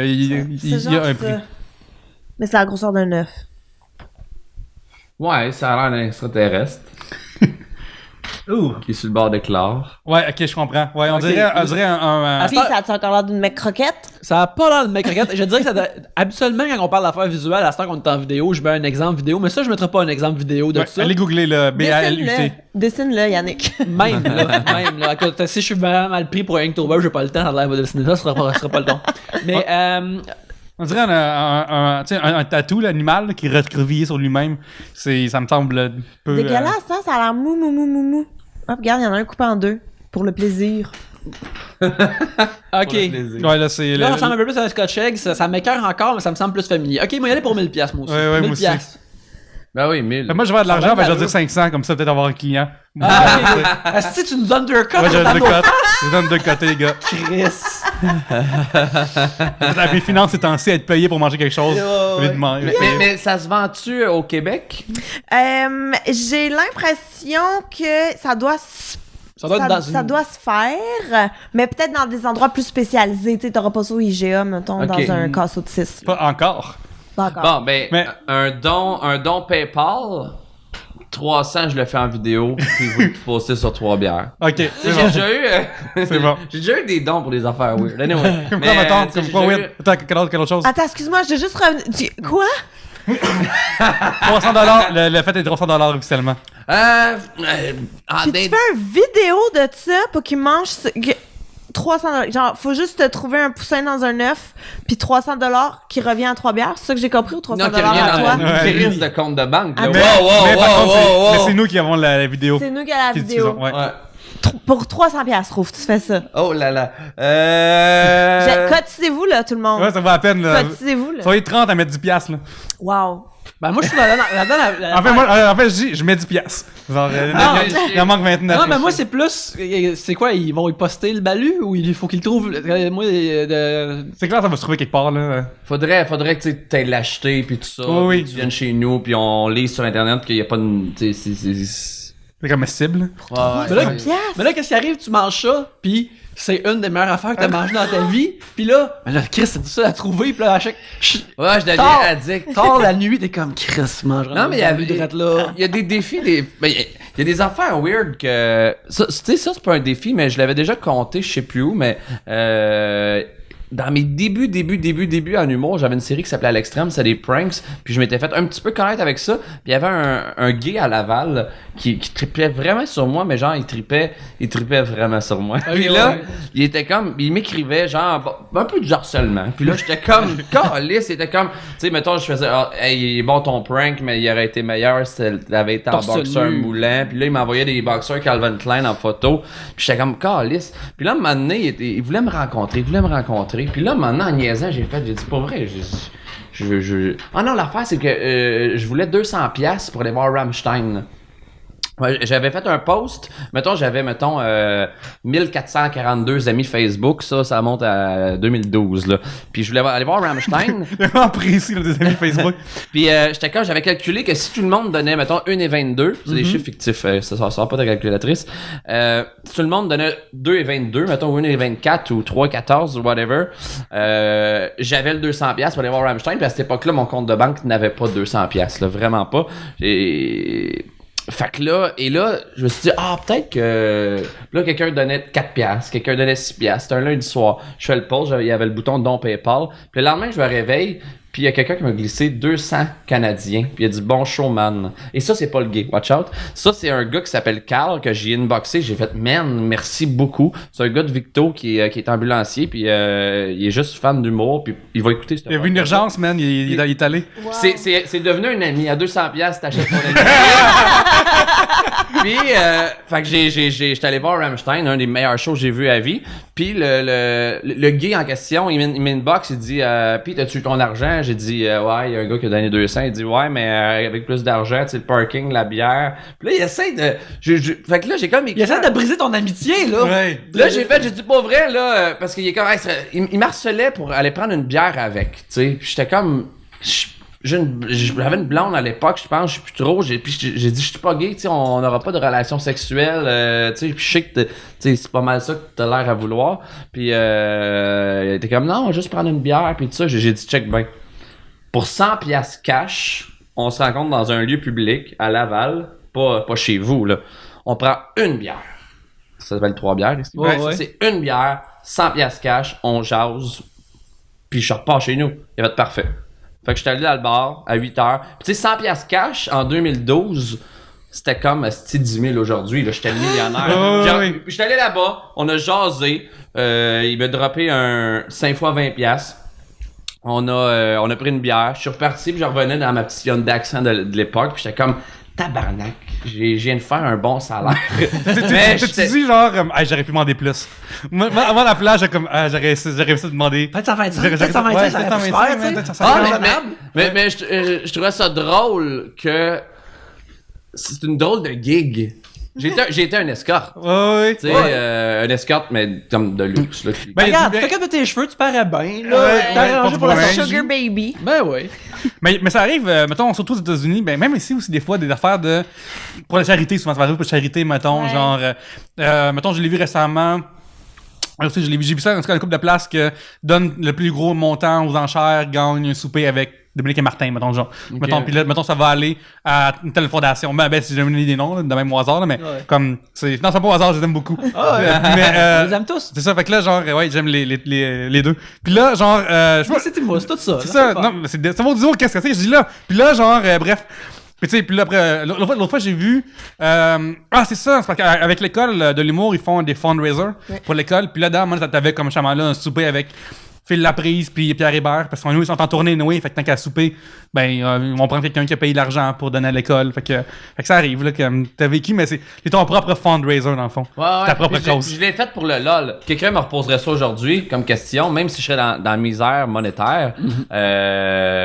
Il y a un prix. Mais c'est la grosseur d'un œuf. Ouais, ça a l'air d'un extraterrestre. Qui est sur le bord d'éclore. Ouais, ok, je comprends. Ouais, on dirait un Puis ça a encore l'air d'une mec croquette? Ça a pas l'air de mec-croquette. Je dirais que habituellement, quand on parle d'affaires visuelles, à ce temps qu'on est en vidéo, je mets un exemple vidéo, mais ça, je mettrai pas un exemple vidéo de ouais, ça. allez googler le BALUT. Dessine-le, Yannick. Même là. Écoute, si je suis vraiment mal pris pour un Inktober, j'ai pas le temps de dessiner ça, ce sera pas le ton. Mais, on dirait un tatou, l'animal, qui est recroquevillé sur lui-même. Ça me semble un peu... Dégueulasse, hein? Ça a l'air mou. Hop, regarde, il y en a un coupé en deux. Pour le plaisir. ok. Ouais, là, c'est... Là, ça ressemble un peu plus à un Scotch Egg. Ça m'écoeure encore, mais ça me semble plus familier. Ok, moi, y aller pour 1000$, moi aussi. Ouais, 1000$. moi aussi. Ben oui, 1000. Moi, je vais avoir de l'argent, ben, je vais dire 500, comme ça, peut-être avoir un client. Est-ce que tu nous undercut? Ouais, je vous undercuté, les gars. Chris. Mes finances étant censées être payées pour manger quelque chose. Mais ça se vend-tu au Québec? J'ai l'impression que ça doit ça doit se faire, mais peut-être dans des endroits plus spécialisés. Tu sais, t'auras pas ça au IGA, mettons, dans un casseau de 6. Pas encore. Pas encore. Bon, ben, un don PayPal, 300, je le fais en vidéo, puis vous le postez sur 3 bières. Ok. J'ai déjà eu... c'est bon. J'ai déjà eu des dons pour des affaires weird. Anyway. Comme quoi, mettons, comme quoi, weird. Attends, quelle autre chose? Attends, excuse-moi, j'ai juste revenu... Quoi? $300, le fait est $300 officiellement. Puis tu fais une vidéo de ça pour qu'ils mangent... $300. Genre, faut juste te trouver un poussin dans un œuf, puis $300 qui revient à 3 bières. C'est ça que j'ai compris, ou $300 non, qui revient à toi? dans une crise de compte de banque. Ah, mais par contre, c'est nous qui avons la vidéo. C'est nous qui avons la vidéo. Ouais. Pour 300$, trouve, tu fais ça. Oh là là. Cotisez-vous, là, tout le monde. Ouais, ça va à peine, là. Cotisez-vous, là. Soyez 30 à mettre 10$, là. Wow. Ben, moi, je suis là-dedans. En fait, je dis, je mets 10 piastres. Genre, il en manque 29. Non, mais moi, c'est plus. C'est quoi, ils vont y poster le balu ou il faut qu'ils le trouvent? Moi, C'est clair, ça va se trouver quelque part, là. Faudrait que tu aies l'acheter puis tout ça. Oui. Tu viennes chez nous puis on lit sur internet qu'il y a pas de. C'est comestible. Mais là, qu'est-ce qui arrive? Tu manges ça, pis c'est une des meilleures affaires que t'as mangé dans ta vie. Pis là, Chris, c'est difficile à trouver. Pis là, à chaque. Ouais, je deviens Tard. addict. Tard la nuit, t'es comme Chris, mange. Non, mais il y a des défis, il y a des affaires weird que. Ça, tu sais, ça, c'est pas un défi, mais je l'avais déjà compté, je sais plus où, mais. Dans mes débuts en humour, j'avais une série qui s'appelait À l'extrême, c'était des pranks, puis je m'étais fait un petit peu connaître avec ça. Puis il y avait un gay à Laval qui tripait vraiment sur moi, mais genre il tripait vraiment sur moi. Puis là, il était comme, il m'écrivait genre un peu du harcèlement. Puis là, j'étais comme calisse, c'était comme, tu sais, mettons, je faisais, hey, il est bon ton prank, mais il aurait été meilleur si t'avais été en boxeur moulant. Puis là, il m'envoyait des boxeurs Calvin Klein en photo. Puis j'étais comme calisse. Puis là, un moment donné, il voulait me rencontrer. Puis là, maintenant, en niaisant, j'ai dit, pas vrai, Ah non, l'affaire, c'est que je voulais 200$ pour aller voir Rammstein. Ouais, j'avais fait un post, j'avais 1442 amis Facebook, ça monte à 2012, là. Puis je voulais aller voir Rammstein. Vraiment précis, là, des amis Facebook. Puis j'avais calculé que si tout le monde donnait, 1,22, c'est des chiffres fictifs, ça sort pas de la calculatrice. Si tout le monde donnait 2,22, 1,24 ou 3,14 ou whatever, j'avais le 200$ pour aller voir Rammstein, puis à cette époque-là, mon compte de banque n'avait pas 200$, là, vraiment pas. Fait que là, je me suis dit, peut-être que là, quelqu'un donnait 4$, quelqu'un donnait 6$. C'était un lundi soir. Je fais le post, il y avait le bouton don PayPal. Puis le lendemain, je me réveille, puis il y a quelqu'un qui m'a glissé 200 Canadiens. Puis il a dit bon showman. Et ça, c'est pas le gay, watch out. Ça, c'est un gars qui s'appelle Carl, que j'ai inboxé. J'ai fait, man, merci beaucoup. C'est un gars de Victo qui est ambulancier, puis il est juste fan d'humour, puis il va écouter ce Il y avait une urgence, man, il est allé. Wow. C'est devenu un ami. À 200$, t'achètes ton ami. Puis, fait que j'étais allé voir Rammstein, un des meilleurs shows que j'ai vu à vie. Puis le gay en question, il m'inbox, il dit puis t'as-tu eu ton argent? J'ai dit ouais, il y a un gars qui a donné 200. Il dit ouais, mais avec plus d'argent, tu sais, le parking, la bière. Puis là, il essaie de. Fait que là, j'ai comme. Il essaie de briser ton amitié, là. Ouais. Là, j'ai dit pas vrai, là, parce qu'il est comme. Il m'harcelait pour aller prendre une bière avec, tu sais. Puis j'étais comme. J'avais une blonde à l'époque, je pense, je sais plus trop. J'ai dit, je suis pas gay, tu sais, on n'aura pas de relation sexuelle, tu sais. Puis je sais que c'est pas mal ça que t'as l'air à vouloir. Puis il était comme, non, juste prendre une bière, puis tout ça. J'ai dit, check ben. Pour 100$ cash, on se rencontre dans un lieu public à Laval, pas chez vous, là. On prend une bière. Ça s'appelle 3 bières ici. Ouais. C'est une bière, 100$ cash, on jase, puis je repars chez nous. Il va être parfait. Fait que j'étais allé dans le bar à 8h. Puis tu sais, 100$ cash en 2012, c'était comme 10 000 aujourd'hui. Là, j'étais millionnaire. Genre, j'étais allé là-bas, on a jasé. Il m'a droppé un 5 fois 20$. On a pris une bière. Je suis reparti, puis je revenais dans ma petite Hyundai Accent de l'époque. Puis j'étais comme, tabarnak, je viens de faire un bon salaire. Mais tu dis genre, j'aurais pu demander plus. Moi, avant la plage, j'aurais essayé de demander. Peut-être 125, peut-être 125, ça aurait pu se faire, tu sais. Mais je trouvais ça drôle que c'est une drôle de gig. J'ai été un escorte. Ouais. Tu sais, un escorte, mais comme de luxe. Là, Ben, Regarde, tu t'occupes de tes cheveux, tu parais bien, là. Ouais, T'as arrangé pour la ouais. sortie. Sugar baby. Ben oui. Mais ça arrive, mettons, surtout aux États-Unis, ben même ici aussi, des fois, des affaires pour la charité, souvent, ça va arriver pour la charité, mettons, Ouais. genre, mettons, je l'ai vu récemment. Alors, j'ai vu ça dans une couple de places que donne le plus gros montant aux enchères, gagne un souper avec Dominique et Martin, mettons, genre. Mettons, puis là, mettons, ça va aller à une telle fondation. Ben, si j'ai donné des noms, là, de même au hasard, là, mais comme, non, c'est pas au hasard, je les aime beaucoup. On les aime tous. C'est ça, fait que là, genre, ouais, j'aime les deux. Puis là, genre, je sais pas, C'est tout ça. c'est ça, non, mais c'est mon duo, qu'est-ce que c'est? Je dis là. Puis là, genre, bref. Puis tu sais, puis là, après, l'autre fois, j'ai vu. C'est ça, c'est parce qu'avec l'école de l'humour, ils font des fundraisers pour l'école. Puis là-dedans, moi, t'avais comme chaman là un souper avec Phil Laprise puis Pierre Hébert, parce qu'ils sont en tournée Noé, fait que tant qu'à souper, ben ils vont prendre quelqu'un qui a payé l'argent pour donner à l'école. Fait que ça arrive, là, que t'as vécu, mais c'est ton propre fundraiser, dans le fond. Ouais, Ta propre puis cause. Je l'ai fait pour le LOL. Quelqu'un me reposerait ça aujourd'hui comme question, même si je serais dans la misère monétaire,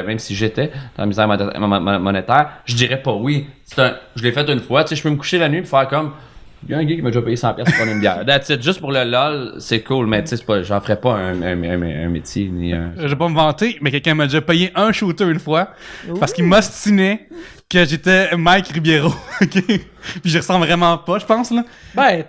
même si j'étais dans la misère monétaire, je dirais pas oui. Je l'ai fait une fois, tu sais, je peux me coucher la nuit et faire comme... Il y a un gars qui m'a déjà payé 100$ pour prendre une bière. That's it. Juste pour le LOL, c'est cool, mais tu sais, j'en ferais pas un métier ni un... Je vais pas me vanter, mais quelqu'un m'a déjà payé un shooter une fois parce qu'il m'ostinait que j'étais Mike Ribeiro. OK? Puis je ressemble vraiment pas, je pense, là. Ben,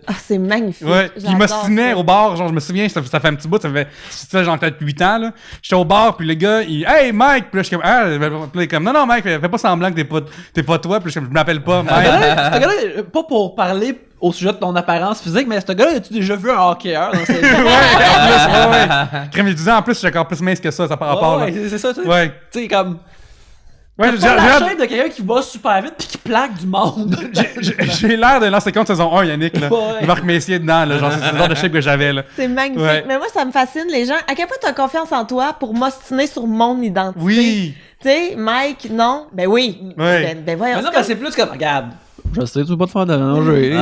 Ah, c'est magnifique. Ouais, puis il J'adore m'ostinait ça. au bar, genre je me souviens, ça fait un petit bout, ça fait genre peut-être 8 ans, là. J'étais au bar, puis le gars, il Hey Mike! Puis là, je suis comme, ah, puis là, il est comme, non, Mike, fais pas semblant que t'es pas toi, puis je m'appelle pas Mike. ce gars-là, pas pour parler au sujet de ton apparence physique, mais ce gars-là, as-tu déjà vu un hockeyeur dans ses Ouais, en plus, ouais. Crème, il disait en plus, je suis encore plus mince que ça par rapport, ouais, là. c'est ça, tu sais. Ouais. Tu sais, comme. Ouais, T'as pas la chaîne de quelqu'un qui va super vite pis qui plaque du monde. j'ai l'air de lancer compte saison 1, Yannick, là. Ouais. Marc Messier dedans, là. Genre, c'est le genre de shape que j'avais, là. C'est magnifique. Ouais. Mais moi, ça me fascine, les gens. À quel point tu as confiance en toi pour m'ostiner sur mon identité? Oui. Tu sais, Mike, non? Ben oui. Ouais. Ben voyons. Mais non, c'est mais c'est plus comme, regarde, je sais, tu veux pas te faire déranger,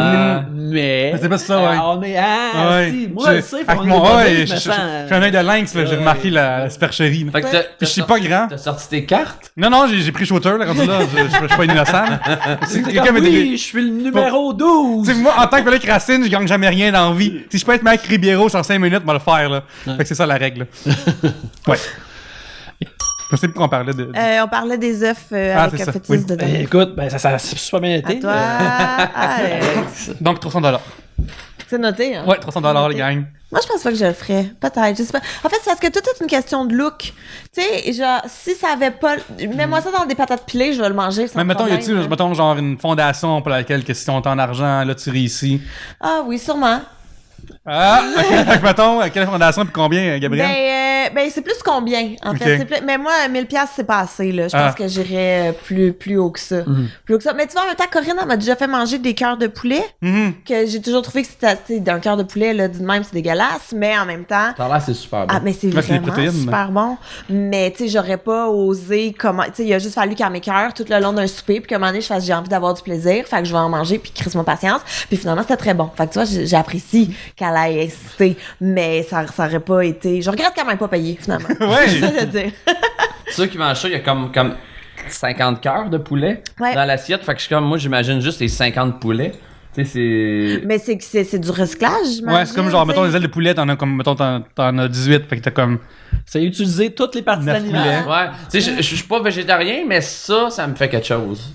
mais... C'est pas ça, ouais. On est... Ah, Ouais. si, moi, je sais, faut Avec qu'on mon- est ouais, bobé, je me suis sens... un œil de lynx, là. J'ai Ouais. remarqué la supercherie, là. Fait que Ouais. Puis je suis pas grand. T'as sorti tes cartes? Non, non, j'ai pris shooter, là, rendu là. Je suis pas innocent, là. C'est Quelqu'un comme, m'a dit- oui, je suis le numéro 12! Tu sais, moi, en tant que Félix Racine, je gagne jamais rien dans la vie. Si je peux être Mike Ribeiro sur 5 minutes, je vais le faire, là. Fait que c'est ça la règle. Ouais. Je sais plus pourquoi on parlait de. On parlait des œufs Ah, avec c'est un ça, fœtus oui. dedans. Écoute, ben ça a super bien été. À toi, Alex. Donc, 300$. C'est noté, hein? Ouais, 300$, les gang. Moi, je pense pas que je le ferais. Peut-être, je sais pas. En fait, c'est parce que tout est une question de look. Tu sais, genre, si ça avait pas... Mets-moi ça dans des patates pilées, je vais le manger sans Mais mettons, y problème, a-tu, là. mettons, genre une fondation pour laquelle, que si on t'a en argent, là, tu réussis. Ah oui, sûrement. Ah, ok. Fait que, mettons, quelle fondation, puis combien, Gabriel? Ben, c'est plus combien, en Ok. fait. Mais moi, 1000$, c'est pas assez, là. Je pense que j'irais plus haut que ça. Plus haut que ça. Mais tu vois, en même temps, Corinne, elle m'a déjà fait manger des cœurs de poulet, Mhm. que j'ai toujours trouvé que c'était, tu sais, d'un cœur de poulet, là, dit de même, c'est dégueulasse, mais en même temps... Par là, c'est super bon. Ah, mais c'est Ouais, c'est des vraiment protéines. super bon. Mais, tu sais, j'aurais pas osé comment... Tu sais, il a juste fallu qu'elle m'écœure tout le long d'un souper, puis qu'à un moment donné, je fasse, j'ai envie d'avoir du plaisir, fait que je vais en manger, puis crisse-moi patience. Puis finalement, c'était très bon. Fait que tu vois, j'apprécie qu'elle ait insisté, mais ça aurait pas été... Je regrette quand même pas payé, finalement. Ouais. C'est ça que je veux dire. Ceux qui mangent ça, il y a comme 50 cœurs de poulet Ouais. dans l'assiette. Fait que je suis comme, moi, j'imagine juste les 50 poulets. Tu sais, c'est... Mais c'est du recyclage, j'imagine. Ouais, c'est comme genre, tu sais. mettons, les ailes de poulet, t'en as comme, mettons, t'en as 18, fait que t'as comme. C'est utiliser toutes les parties de 9 l'animal. Ouais. Tu sais, je suis pas végétarien, mais ça me fait quelque chose.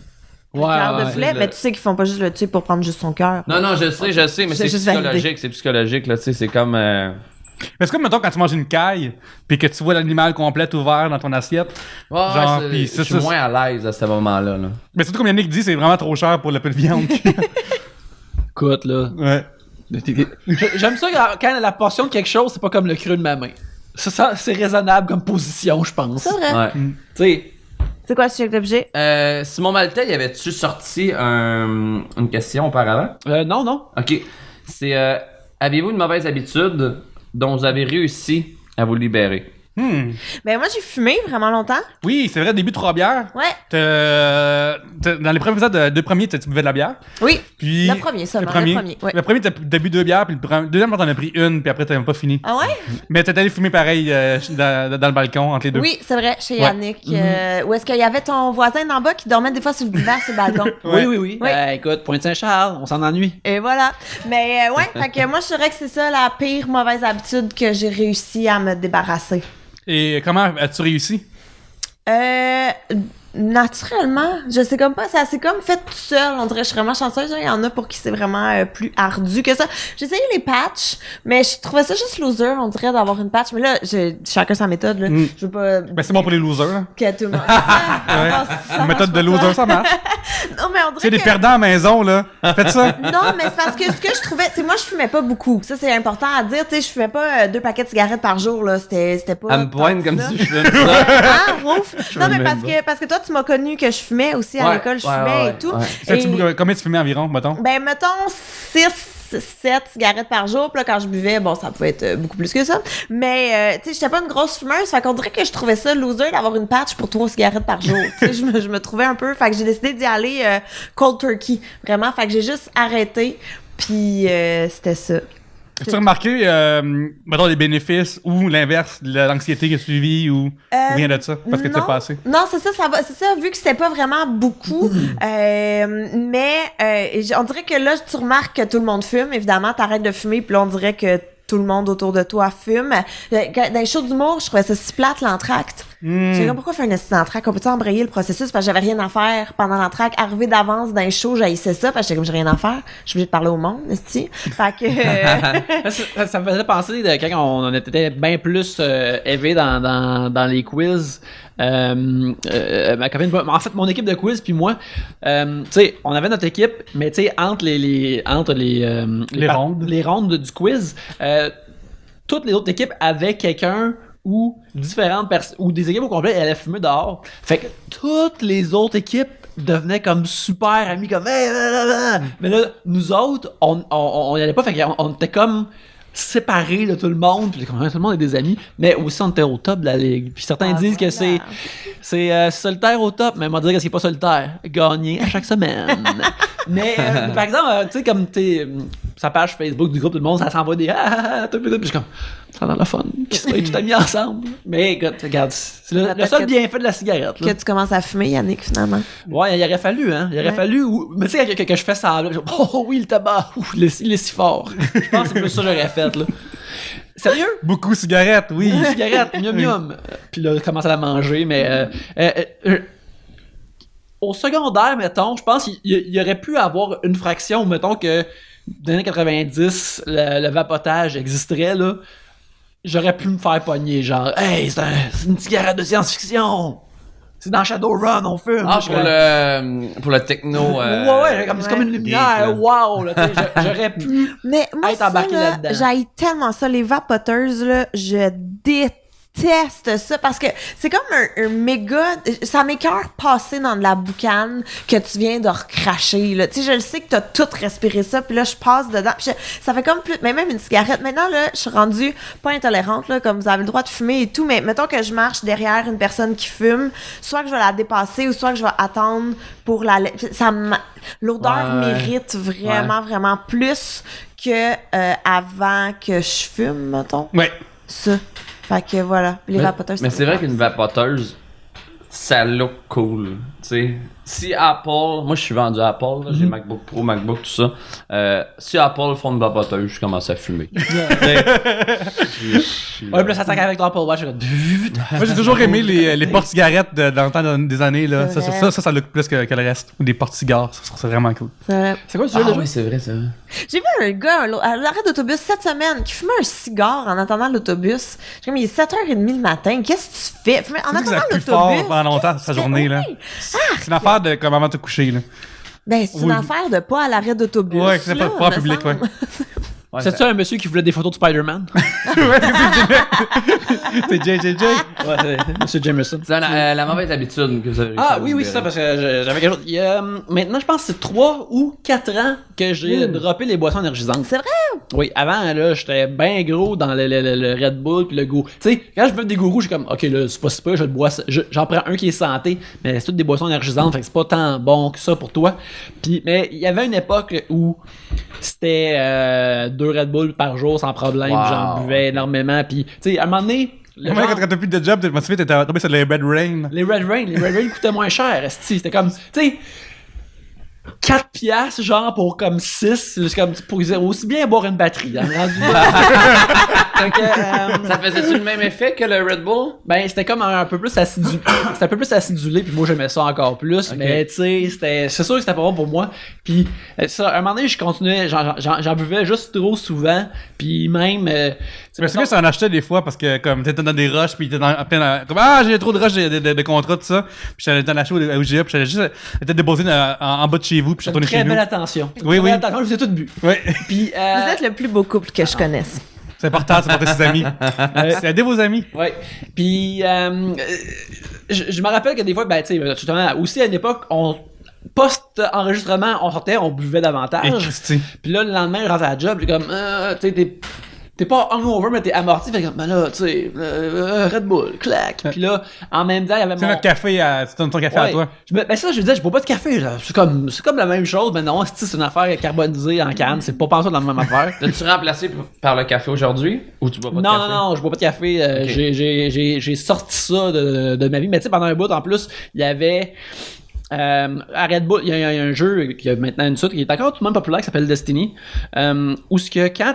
Le cœur de ouais. poulet, le- mais tu sais qu'ils font pas juste le tuer pour prendre juste son cœur. Non, je sais, mais J'ai c'est juste validé. psychologique, là, tu sais, c'est comme... Mais c'est comme, mettons, quand tu manges une caille, puis que tu vois l'animal complet ouvert dans ton assiette. Ouais, Genre, c'est- pis je ça, suis ça, moins à l'aise à ce moment-là, là. Mais surtout, comme Yannick dit, c'est vraiment trop cher pour le peu de viande. Écoute, là. Ouais. J'aime ça quand la portion de quelque chose, c'est pas comme le creux de ma main. Ça c'est raisonnable comme position, je pense. C'est vrai. Ouais. Tu sais, C'est quoi ce chèque d'objet? Simon Maltais, y avait-tu sorti une question auparavant? non. Ok. C'est avez-vous une mauvaise habitude dont vous avez réussi à vous libérer? Ben moi, j'ai fumé vraiment longtemps. Oui, c'est vrai, début 3 bières. Ouais. Dans les premiers épisodes, deux premiers, tu buvais de la bière. Oui. Puis. Le premier seulement, le premier, ouais. Le premier, t'as bu 2 bières, puis le deuxième, t'en as pris une, puis après, t'as même pas fini. Ah ouais? Mais t'es allé fumer pareil dans le balcon entre les deux. Oui, c'est vrai, chez Ouais. Yannick. Où est-ce qu'il y avait ton voisin d'en bas qui dormait des fois sur le divan sur le balcon? Ouais. Oui. Oui. Écoute, Pointe-Saint-Charles, on s'en ennuie. Et voilà. Mais ouais, fait que moi, je dirais que c'est ça la pire mauvaise habitude que j'ai réussi à me débarrasser. Et comment as-tu réussi? Naturellement, je sais comme pas, ça s'est comme fait tout seul. On dirait que je suis vraiment chanceuse. Il y en a pour qui c'est vraiment plus ardu que ça. J'ai essayé les patchs, mais je trouvais ça juste loser, on dirait, d'avoir une patch. Mais là, chacun sa méthode, là. Je veux pas Ben, c'est bon pour les losers, là. que tout le monde... Ça marche Méthode de pas, loser, toi. ça marche. Non, mais on C'est dirait des que... perdants à la maison, là. Faites ça. Non, mais c'est parce que ce que je trouvais, c'est moi je fumais pas beaucoup. Ça c'est important à dire, tu sais, je fumais pas 2 paquets de cigarettes par jour là, c'était pas. Elle me pointe tant que comme ça. si je faisais ça. Ah, ouf. Non me mais mets parce que toi tu m'as connu que je fumais aussi à Ouais, l'école, je ouais, fumais ouais, et tout. ouais. Et, Combien tu fumais environ, mettons? ben mettons 6 7 cigarettes par jour. Puis là, quand je buvais, bon, ça pouvait être beaucoup plus que ça. Mais, tu sais, j'étais pas une grosse fumeuse. Fait qu'on dirait que je trouvais ça loser d'avoir une patch pour 3 cigarettes par jour. Tu sais, je me trouvais un peu. Fait que j'ai décidé d'y aller cold turkey. Vraiment. Fait que j'ai juste arrêté. Puis, c'était ça. As-tu remarqué, mettons, les bénéfices ou l'inverse, l'anxiété qui a suivi ou rien de ça? Parce que tu as passé? Non, c'est ça va. C'est ça, vu que c'était pas vraiment beaucoup. Mais on dirait que là, tu remarques que tout le monde fume. Évidemment, t'arrêtes de fumer, puis là, on dirait que tout le monde autour de toi fume. Dans les shows d'humour, je trouvais ça si plate, l'entracte. J'ai dit, pourquoi faire un esti d'entracte? On peut-tu embrayer le processus? Parce que j'avais rien à faire pendant l'entracte. Arrivé d'avance dans les shows, j'haïssais ça, parce que j'étais comme, j'ai rien à faire. Je suis obligée de parler au monde, esti. Fait que... ça me faisait penser de quand on était bien plus élevés dans les quiz. Ma copine, en fait, mon équipe de quiz puis moi, tu sais, on avait notre équipe, mais tu sais, entre les rondes du quiz, toutes les autres équipes avaient quelqu'un ou différentes personnes ou des équipes au complet allaient fumer dehors. Fait que toutes les autres équipes devenaient comme super amis, comme hey, mais là, nous autres, on y allait pas, fait qu'on était comme séparés de tout le monde, puis tout le monde est des amis, mais aussi on était au top de la ligue. Puis certains disent que c'est solitaire au top, mais on va dire que c'est pas solitaire. Gagner à chaque semaine. Mais par exemple, tu sais, comme sa page Facebook du groupe, tout le monde, ça s'envoie des puis je suis comme, ça a l'air le fun, qui se tout amis ensemble. Mais écoute, regarde, c'est le seul bienfait de la cigarette. Là. Que tu commences à fumer, Yannick, finalement. Ouais, il aurait fallu, hein. Il aurait fallu, mais tu sais, que je fais ça, oh oui, le tabac, il est si fort. Je pense que c'est plus ça que j'aurais fait, là. Sérieux? Beaucoup de cigarettes, oui. Beaucoup de cigarettes, miam. Puis là, je commence à la manger, mais au secondaire, mettons, je pense qu'il y aurait pu avoir une fraction, mettons que dans les années 90, le vapotage existerait, là. J'aurais pu me faire pogner, genre, hey, c'est une cigarette de science-fiction! C'est dans Shadowrun, on fume! Ah, pour le techno. C'est comme une lumière, wow! Là, j'aurais pu être embarqué là-dedans. J'haïs tellement ça, les vapoteuses, là, je déteste ça parce que c'est comme un méga, ça m'écoeure passer dans de la boucane que tu viens de recracher, là. Tu sais, je le sais que t'as tout respiré ça, puis là, je passe dedans, puis ça fait comme plus, mais même une cigarette. Maintenant, là, je suis rendue pas intolérante, là, comme vous avez le droit de fumer et tout, mais mettons que je marche derrière une personne qui fume, soit que je vais la dépasser ou soit que je vais attendre pour l'odeur mérite vraiment plus que avant que je fume, mettons. Ouais. Ça. Fait que voilà, les vapoteuses. Mais c'est vrai qu'une vapoteuse, ça look cool, tu sais. Si Apple, moi je suis vendu à Apple, là, j'ai MacBook Pro, MacBook, tout ça. Si Apple font une vapoteuse, je commence à fumer. Ouais, puis là, ça s'attaque avec ton Apple Watch. Moi, j'ai toujours aimé les porte-cigarettes dans le temps des années, là. Ça look plus que le reste. Ou des porte-cigares, ça, c'est vraiment cool. C'est quoi ce jeu, oui, c'est vrai. J'ai vu un gars à l'arrêt d'autobus cette semaine qui fumait un cigare en attendant l'autobus. J'ai comme, il est 7h30 le matin, qu'est-ce que tu fais? En attendant l'autobus. l'autobus. Fort pendant longtemps, sa journée, là. C'est une affaire de comme avant de te coucher, là. Ben, c'est une affaire de pas à l'arrêt d'autobus. Ouais, c'est pas en public, ouais. Ouais, c'est ça un monsieur qui voulait des photos de Spider-Man? Ouais, c'est JJJ. Ouais, c'est monsieur Jameson. C'est la mauvaise habitude que vous avez réussi à Oui, libérer. c'est ça, parce que j'avais quelque chose. Maintenant, je pense que c'est 3 ou 4 ans que j'ai droppé les boissons énergisantes. C'est vrai? Oui, avant, là, j'étais bien gros dans le Red Bull puis le goût. Tu sais, quand je veux des gourous, j'ai comme, ok, là, c'est pas si peu, je le bois, j'en prends un qui est santé, mais c'est toutes des boissons énergisantes, fait que c'est pas tant bon que ça pour toi. Puis, mais il y avait une époque où c'était 2 Red Bull par jour sans problème, Wow. j'en buvais énormément, puis, tu sais, à un moment donné, Quand t'as plus de job, t'es motivé, t'étais tombé sur les Red Rain. les Red Rain coûtaient moins cher, esti. C'était comme, tu sais, 4 piastres, genre, pour comme 6, c'est comme, pour aussi bien boire une batterie, hein, rendu là. Donc, Ça faisait-tu le même effet que le Red Bull? ben, c'était comme un peu plus acidulé. C'était un peu plus acidulé, puis moi, j'aimais ça encore plus. Ok. Mais, tu sais, c'est sûr que c'était pas bon pour moi. Puis, ça, à un moment donné, je continuais, j'en buvais juste trop souvent. Puis, même. Mais c'est vrai que ça en achetait des fois parce que comme t'étais dans des rushs puis t'étais en plein comme j'ai trop de rushs de contrats tout ça puis j'allais dans la show au UGA puis j'allais juste être déposé en bas de chez vous puis je retournais très chez nous. belle attention. Oui, Très oui. belle attention, je vous ai tout bu. Oui, Puis, Vous êtes le plus beau couple que je connaisse. c'est important de supporter ses amis. C'est aider vos amis. ouais. Puis, je me rappelle que des fois, ben, tu sais, justement, aussi à une époque, post-enregistrement, on sortait, on buvait Et davantage. Christy. Puis là, le lendemain, je rentre à la job, j'ai comme, tu sais, t'es pas hungover, mais t'es amorti. Fait que, ben là, tu sais, Red Bull, clac. Puis là, en même temps, il y avait C'est notre café, tu donnes ton café à Ouais. toi. Ben ça, je disais, je bois pas de café. Là. C'est comme la même chose, mais non, c'est une affaire carbonisée en canne. C'est pas pensé dans la même affaire. L'as-tu remplacé par le café aujourd'hui? Ou tu bois pas de café? Non, je bois pas de café. Ok. J'ai sorti ça de ma vie. Mais tu sais, pendant un bout, en plus, il y avait. À Red Bull, il y a un jeu qui a maintenant une suite qui est encore tout le monde populaire qui s'appelle Destiny. Où ce que quand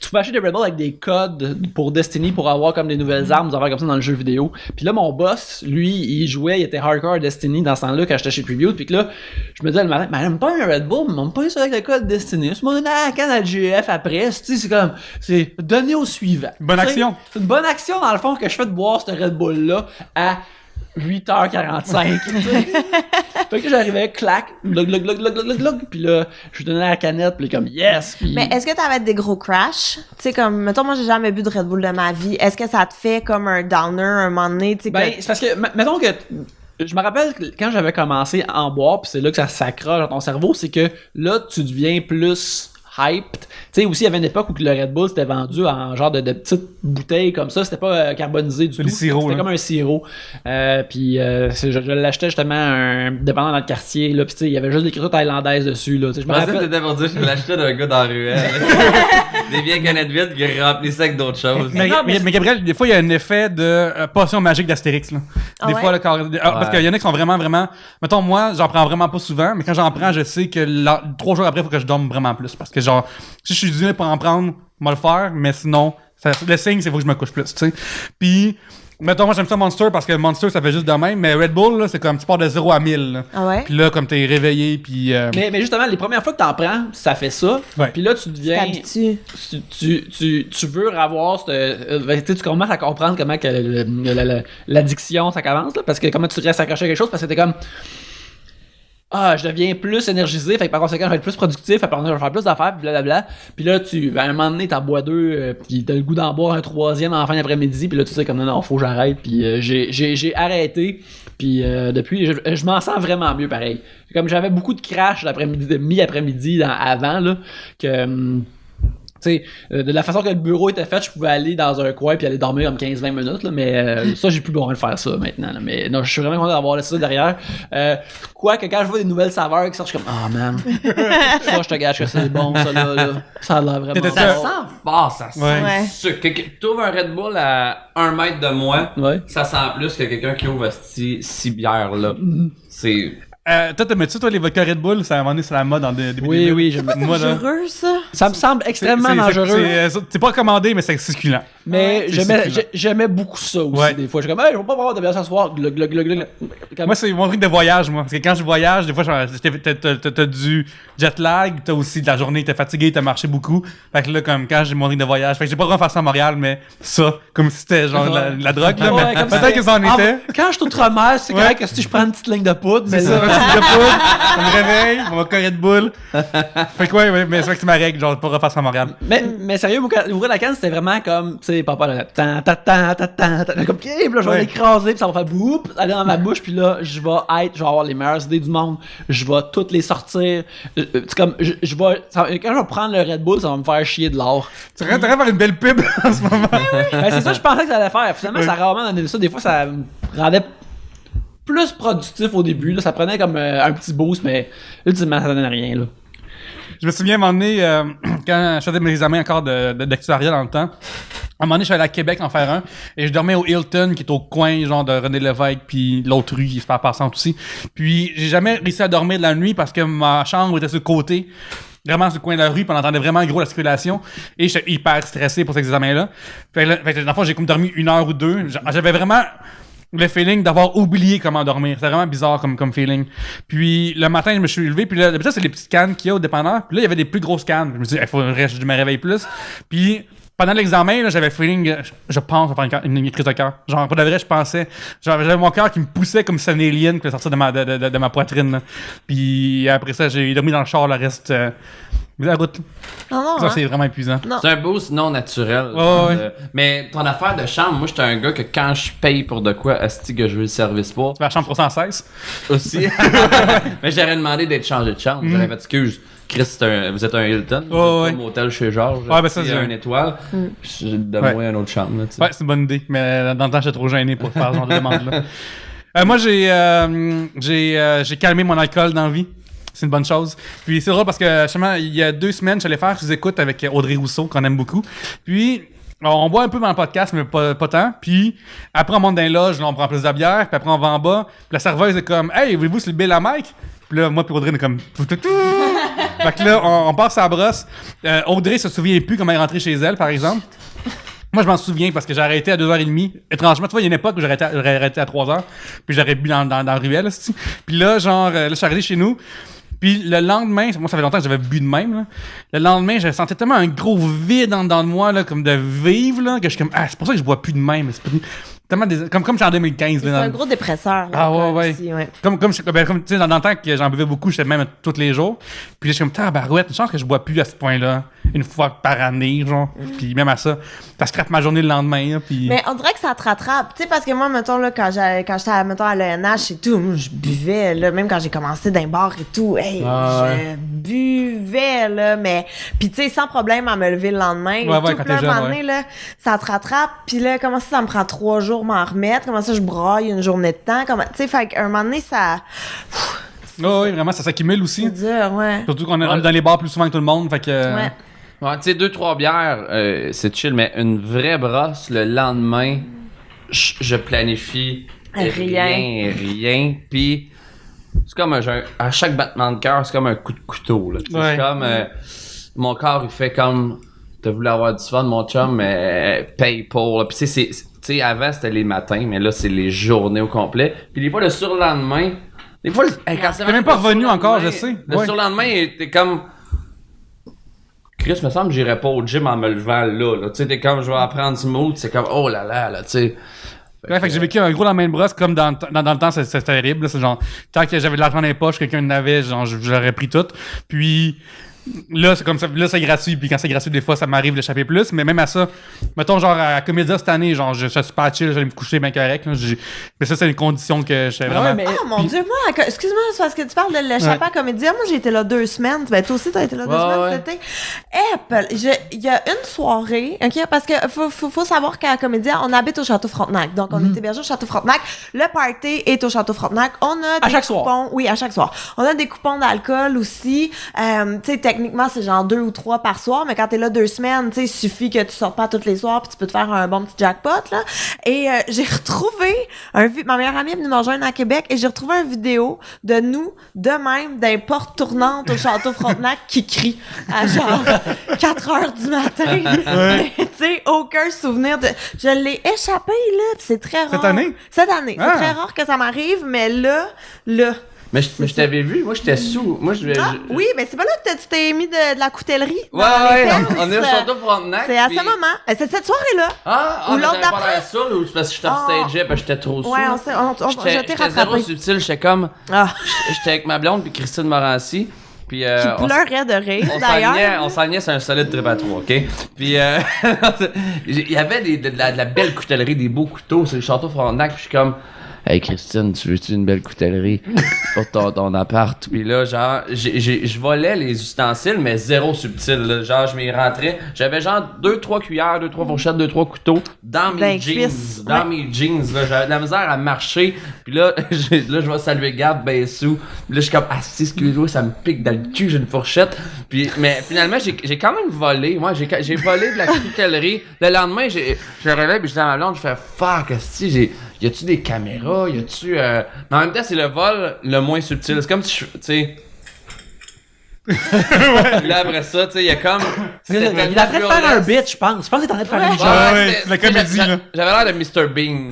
tu peux acheter des Red Bull avec des codes pour Destiny pour avoir comme des nouvelles armes, des affaires comme ça dans le jeu vidéo. Puis là, mon boss, lui, il jouait, il était hardcore à Destiny dans ce temps-là quand j'étais chez Preview. Puis que là, je me disais le matin, mais elle aime pas un Red Bull, mais elle aime pas ça avec le code Destiny. Je m'en donné à la canne à GF après. Tu sais, c'est comme, c'est donné au suivant. Bonne Tu sais, action. C'est une bonne action dans le fond que je fais de boire ce Red Bull-là à 8h45. tu sais. Fait que j'arrivais, clac, glug, glug, glug, glug, glug, glug, puis là, je lui donnais la canette, puis comme yes, puis... Mais est-ce que t'avais des gros crashs? Tu sais, comme, mettons, moi, j'ai jamais bu de Red Bull de ma vie. Est-ce que ça te fait comme un downer un moment donné? Tu sais, Ben, c'est parce que, mettons que, je me rappelle que quand j'avais commencé à en boire, puis c'est là que ça s'accroche dans ton cerveau, c'est que là, tu deviens plus hyped. Tu sais, aussi, il y avait une époque où le Red Bull c'était vendu en genre de petites bouteilles comme ça. C'était pas carbonisé du C'est tout. des sirops, C'était là. comme un sirop. Puis je l'achetais justement un dépendant dans le quartier. Là, puis tu sais, il y avait juste des écritures thaïlandaises dessus. Là. Tu sais, je me Je pensais que rappelle... t'étais pour dire que je l'achetais d'un gars dans la ruelle. Des vieilles canettes vides qui remplissaient avec d'autres choses. Mais, Non, mais- mais Gabriel, des fois, il y a un effet de potion magique d'Astérix. Là. Ah Des ouais? fois, le corps. Parce qu'il y en a qui sont vraiment. Mettons, moi, j'en prends vraiment pas souvent, mais quand j'en prends, je sais que 3 jours après, il faut que je dorme vraiment plus. Parce que, genre, si je suis dû pour en prendre, moi le faire, mais sinon, le signe, c'est qu'il faut que je me couche plus, tu sais. Puis, mettons, moi, j'aime ça Monster parce que Monster, ça fait juste de même, mais Red Bull, là, c'est comme tu pars de 0 à 1000. Là. Ah ouais? Puis là, comme t'es réveillé, puis. Mais justement, les premières fois que t'en prends, ça fait ça. Ouais. Puis là, tu deviens... T'habitues. Tu veux avoir tu commences à comprendre comment que l'addiction ça commence là, parce que comment tu restes accroché à quelque chose parce que t'es comme je deviens plus énergisé, fait que par conséquent je vais être plus productif, fait que par conséquent, je vais faire plus d'affaires, puis blablabla. Puis là à un moment donné t'en bois 2, puis t'as le goût d'en boire un 3e en fin d'après-midi, puis là tu sais comme non faut que j'arrête, puis j'ai arrêté, puis depuis je m'en sens vraiment mieux pareil. Comme j'avais beaucoup de crash l'après-midi, de mi-après-midi avant là que tu sais, de la façon que le bureau était fait, je pouvais aller dans un coin puis aller dormir comme 15-20 minutes, là, mais ça, j'ai plus besoin de faire ça maintenant. Là, mais non, je suis vraiment content d'avoir laissé ça derrière. Quoique, quand je vois des nouvelles saveurs qui sortent, je suis comme, man, ça, je te gâche que c'est bon, ça, là. Ça a l'air vraiment T'étais Ça ça- bon. sent fort, ça sent Ouais. Ouais. sucre. T'ouvres un Red Bull à 1 mètre de moi, Ouais. ça sent plus que quelqu'un qui ouvre 6 bières là. C'est... Toi, t'aimes-tu, toi, les vodka Red Bull? Ça a un moment donné, c'est la mode en début Oui, 2000. oui, j'aime. Moi, là. Dangereux, ça? Ça me semble extrêmement dangereux. C'est pas recommandé, mais c'est succulent. Mais Ouais, c'est succulent. j'aimais beaucoup ça aussi. Ouais. Des fois, je suis comme, hey, je vais pas boire de bière ce soir. Glug, glug, glug, glug. Comme- Moi, c'est mon truc de voyage, moi. Parce que quand je voyage, des fois, t'as du jet lag, t'as aussi de la journée, t'es fatigué, t'as marché beaucoup. Fait que là, comme quand j'ai mon truc de voyage, fait que j'ai pas vraiment fait ça à Montréal, mais ça, comme si c'était genre de la drogue, là. Ouais, mais comme peut-être si- que ça en Ah, était. Quand je suis outre-mer, c'est Ouais. correct que si je prends une petite ligne de poudre, mais C'est ça, là, un petit de poudre, ça me réveille, on va Red Bull. Fait que ouais, mais c'est vrai que c'est ma règle, genre, pas refaire ça à Montréal. Mais sérieux, moi, quand ouvrir la canne, c'était vraiment comme, tu sais, papa, là, comme, puis là, je vais Ouais. l'écraser, puis ça va faire boum, aller dans ma bouche, puis là, je vais avoir les meilleures idées du monde, je vais toutes les sortir. C'est comme, je vais, quand je vais prendre le Red Bull, ça va me faire chier de l'or. Tu rêves de faire une belle pub en ce moment. Ben, c'est ça, je pensais que ça allait faire. Finalement, ça a rarement donné ça. Des fois, ça me rendait plus productif au début, là. Ça prenait comme un petit boost, mais ultimement, ça donnait rien, là. Je me souviens, à un moment donné, quand je faisais mes examens encore d'actuariat dans le temps, à un moment donné, je suis allé à Québec en faire un, et je dormais au Hilton, qui est au coin, genre, de René Lévesque, puis l'autre rue, qui est super passante aussi. Puis, j'ai jamais réussi à dormir de la nuit parce que ma chambre était sur le côté, vraiment sur le coin de la rue, puis on entendait vraiment gros la circulation, et j'étais hyper stressé pour cet examen-là. Fait que dans le fond, j'ai comme dormi 1 heure ou 2. J'avais vraiment le feeling d'avoir oublié comment dormir. C'est vraiment bizarre comme feeling. Puis le matin, je me suis levé, puis là, d'habitude, c'est les petites cannes qu'il y a au dépanneur. Puis là, il y avait des plus grosses cannes. Je me suis dit, il faudrait que je me réveille plus. Puis pendant l'examen, là, j'avais le feeling, je pense, à faire une crise de cœur. Genre, pour de vrai, je pensais. J'avais mon cœur qui me poussait comme si c'était un alien qui allait sortir de ma poitrine. Là. Puis après ça, j'ai dormi dans le char le reste Mais la route, Non, ça hein? c'est vraiment épuisant. Non. C'est un boost non naturel. Ouais. Mais ton affaire de chambre, moi, j'étais un gars que quand je paye pour de quoi, asti que je veux le service pour. Tu vas à la chambre pour 116. Aussi. Mais j'aurais demandé d'être changé de chambre. J'aurais fait excuse. Chris, vous êtes un Hilton. Vous êtes ouais. pas un motel chez Georges. Ouais, ben ça, c'est c'est un étoile. Donne-moi une autre chambre. Là, tu sais. Ouais, c'est une bonne idée, mais dans le temps, j'étais trop gêné pour faire ce genre de demande-là. Moi, j'ai calmé mon alcool dans la vie. C'est une bonne chose. Puis c'est drôle parce que, justement, il y a 2 semaines, j'allais faire sous-écoute avec Audrey Rousseau, qu'on aime beaucoup. Puis, on boit un peu dans le podcast, mais pas tant. Puis, après, on monte dans les loges, là, on prend plus de bière. Puis après, on va en bas. Puis la serveuse est comme « Hey, voulez-vous se le bill à Mike? » Puis là, moi puis Audrey, on est comme « Fait que là, on passe à la brosse. Audrey se souvient plus comment elle est rentrée chez elle, par exemple. Moi, je m'en souviens parce que j'ai arrêté à 2h30. Étrangement, tu vois, il y a une époque où j'aurais arrêté à 3h. Puis j'aurais bu dans la ruelle, c'ti. Puis là, genre, là, je suis arrivé chez nous. Puis le lendemain, moi, ça fait longtemps que j'avais bu de même, là. Le lendemain, je sentais tellement un gros vide en dedans de moi, là, comme de vivre, là, que je suis comme, c'est pour ça que je bois plus de même. C'est tellement comme c'est en 2015. C'est un gros dépresseur. Ah ouais. Ici, ouais. Comme tu sais, dans le temps que j'en buvais beaucoup, j'étais même tous les jours. Puis là, je suis comme, tabarouette, une chance que je bois plus à ce point-là, une fois par année, genre. Puis même à ça scrape ma journée le lendemain, là, puis... Mais on dirait que ça te rattrape. Tu sais, parce que moi, mettons, là, quand j'étais, mettons, à l'ENH et tout, moi, je buvais, là, même quand j'ai commencé dans les bars et tout, je buvais, là, mais... Puis, tu sais, sans problème à me lever le lendemain. Ouais, et tout, quand puis là, t'es un moment jeune, donné, là, ça te rattrape. Puis là, comment ça me prend 3 jours m'en remettre? Comment ça, je braille une journée de temps? Tu sais, fait qu'à un moment donné, ça... Oui, vraiment, ça s'accumule aussi. C'est dur, ouais. Surtout qu'on est dans les bars plus souvent que tout le monde, fait que... Ouais. Ouais, tu sais, 2-3 bières, c'est chill, mais une vraie brosse, le lendemain, je planifie rien. Puis c'est comme à chaque battement de cœur, c'est comme un coup de couteau. Là, ouais. C'est comme mon corps, il fait comme t'as voulu avoir du fun, mon chum, mais paye pour. Là. Puis tu sais, avant c'était les matins, mais là c'est les journées au complet. Puis des fois le surlendemain, quand T'es même pas revenu encore, je sais. Le surlendemain, t'es comme. Chris, me semble que j'irais pas au gym en me levant là. Tu sais, t'es comme, je vais apprendre du mood, c'est comme, oh là, tu sais. Ouais, fait que j'ai vécu un gros lendemain de brosse, comme dans le temps, c'est terrible. Là, c'est genre, tant que j'avais de l'argent dans les poches, quelqu'un en avait, genre, j'aurais pris tout. Puis, là, c'est comme ça, là, c'est gratuit. Puis quand c'est gratuit, des fois, ça m'arrive d'échapper plus. Mais même à ça, mettons, genre, à Comédia cette année, genre, je suis pas chill, j'allais me coucher bien correct. Là, mais ça, c'est une condition que je sais vraiment. mais... Oh mon Dieu, moi, excuse-moi, c'est parce que tu parles de l'échappée à Comédia. Moi, j'ai été là 2 semaines. Ben, toi aussi, t'as été là 2 semaines cet été. Il y a une soirée, OK? Parce que faut savoir qu'à Comédia, on habite au Château Frontenac. Donc, on est hébergé au Château Frontenac. Le party est au Château Frontenac. On a des chaque coupons. soir. Oui, à chaque soir. On a des coupons d'alcool aussi. Tu sais, techniquement, c'est genre 2 ou 3 par soir, mais quand t'es là 2 semaines, tu sais, il suffit que tu sortes pas tous les soirs puis tu peux te faire un bon petit jackpot, là. Et j'ai retrouvé ma meilleure amie est venue me rejoindre à Québec et j'ai retrouvé une vidéo de nous, de même, d'un porte tournante au Château Frontenac qui crie à genre 4 heures du matin. Mais, tu sais, aucun souvenir de... Je l'ai échappé, là, pis c'est très rare. Cette année? Cette année. Ah. C'est très rare que ça m'arrive, mais là... Mais je t'avais vu, moi j'étais sous. Moi, oui, mais c'est pas là que tu t'es mis de la coutellerie. Ouais, dans les on Pels. est au Château Frontenac. C'est à puis- ce moment. C'est cette soirée-là. Ou l'autre l'autre d'après. d'après. Pas l'air saoul, ou c'est parce que je t'upstageais parce que j'étais trop saoul. Ouais, je t'ai J'étais zéro rattrapé. subtil, j'étais comme. Ah, J'étais avec ma blonde puis Christine Morancy. Puis qui pleurait de rire, on d'ailleurs. s'alignait sur un solide trip à 3, OK? Puis il y avait de la belle coutellerie, des beaux couteaux sur le Château Frontenac. Puis je suis comme, hey Christine, tu veux-tu une belle coutellerie pour ton appart? Puis là, genre, je volais les ustensiles, mais zéro subtil. Là. Genre, je m'y rentrais. J'avais genre 2-3 cuillères, 2-3 fourchettes, 2-3 couteaux dans mes jeans. Mes jeans, là. J'avais de la misère à marcher. Puis là, je vais saluer Gab ben sous. Puis là, je suis comme, si, excuse-moi, ça me pique dans le cul, j'ai une fourchette. Puis, mais finalement, j'ai quand même volé. Moi, j'ai volé de la coutellerie. Le lendemain, je me réveille, puis je dis à ma blonde, je fais, fuck, si, y a-tu des caméras? Y a-tu. Mais en même temps, c'est le vol le moins subtil. C'est comme si je. Tu sais. Là, après ça, tu sais, il y a comme. Il est en train de faire un bit, je pense. Je pense qu'il est en train de faire une joke. Ouais, la comédie, là. J'avais l'air de Mr. Bean.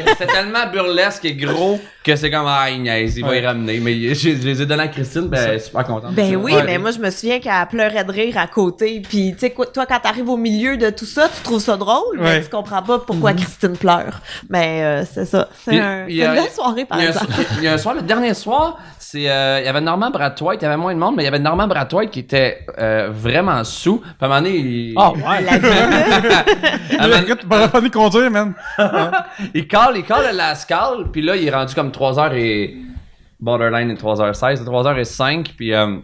C'était tellement burlesque et gros que c'est comme, il niaise, il va y ramener. Mais je les ai donnés à Christine, ben, elle est super contente. Ben oui, Ouais. mais moi, je me souviens qu'elle pleurait de rire à côté. Puis, tu sais, toi, quand t'arrives au milieu de tout ça, tu trouves ça drôle, mais Ouais. tu comprends pas pourquoi Christine pleure. Mais c'est ça. C'est Puis, une il y a- belle soirée, par Il y a un exemple. soir- il y a un soir, le dernier soir, il y avait Normand Brathwaite, il y avait moins de monde, mais il y avait Normand Normand Brathwaite qui était vraiment sous. Puis à un moment donné, il... Ah, ouais. La ville, à un moment donné, Écoute, pas de conduire, man. il cale le last call, puis là, il est rendu comme 3h et... Borderline est 3h16, 3h05, puis... je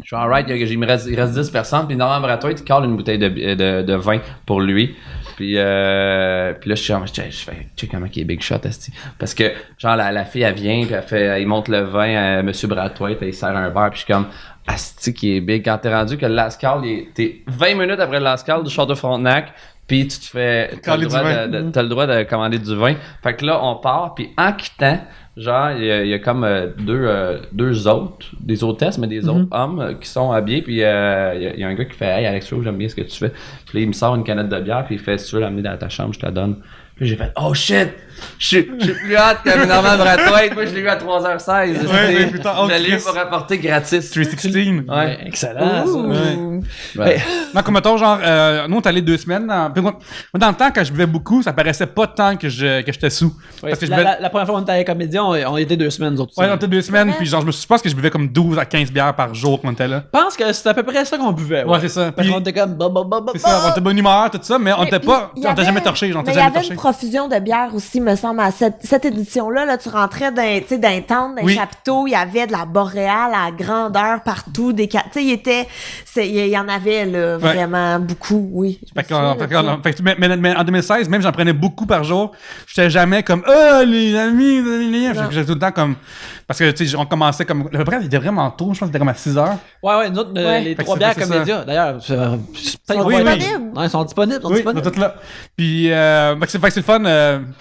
suis alright, il reste 10 personnes, puis Normand Brathwaite, il cale une bouteille de vin pour lui. Puis là, je fais, check comment il est big shot, asti. Parce que, genre, la fille, elle vient, puis elle monte le vin à Monsieur Brathwaite, il sert un verre, puis je suis comme, asti qui est big. Quand t'es rendu que le last call, t'es 20 minutes après le last call du Château Frontenac, puis tu te fais, t'as le droit de commander du vin. Fait que là, on part, puis en quittant, genre, il y a comme deux autres, des hôtesses, mais des autres hommes qui sont habillés, puis il y a un gars qui fait « Hey Alex Roux, j'aime bien ce que tu fais. » Puis là, il me sort une canette de bière, puis il fait « Si tu veux l'amener dans ta chambre, je te la donne. » Puis j'ai fait « Oh shit! Je suis plus hâte que Normand Brathwaite. Moi, je l'ai eu à 3h16. Ouais, putain, oh, je l'ai eu Chris. pour rapporter gratis. 316. Ouais. Excellent, ça. Ouais. Non, comme mettons, genre, nous, on est allés 2 semaines. Puis moi, dans le temps, quand je buvais beaucoup, ça paraissait pas tant que j'étais sous. Ouais, Parce que je la, buvais... la première fois qu'on était à la comédie, on était 2 semaines, nous autres. Ouais, on était 2 semaines, puis genre, je pense que je buvais comme 12 à 15 bières par jour quand on était là. Je pense que c'est à peu près ça qu'on buvait. Ouais, c'est ça. Parce Puis- qu'on était comme... C'est ça, on était bonne humeur, tout ça, mais on était puis, pas. il y On était avait- jamais torché, genre, on Mais était il y jamais avait torché. une profusion de bière aussi, me semble, à cette édition-là. Là, tu rentrais dans, tu sais, dans les tentes, dans les Oui. chapiteaux, il y avait de la boréale à grandeur partout. Tu sais, il y en avait là, vraiment beaucoup, oui. Je me souviens de ça. Mais en 2016, même j'en prenais beaucoup par jour. J'étais jamais comme les amis. J'étais tout le temps comme. Parce que, tu sais, on commençait comme. Le bref, il était vraiment tôt, je pense que c'était comme à 6h. Ouais, nous autres, Ouais. les Fait que 3 c'est- bières c'est ça. Comédia, d'ailleurs, c'est peut-être Oui, qu'on va- disponibles. Ouais, ils sont disponibles, Oui, ils sont toutes là. Puis, fait que c'est le fun.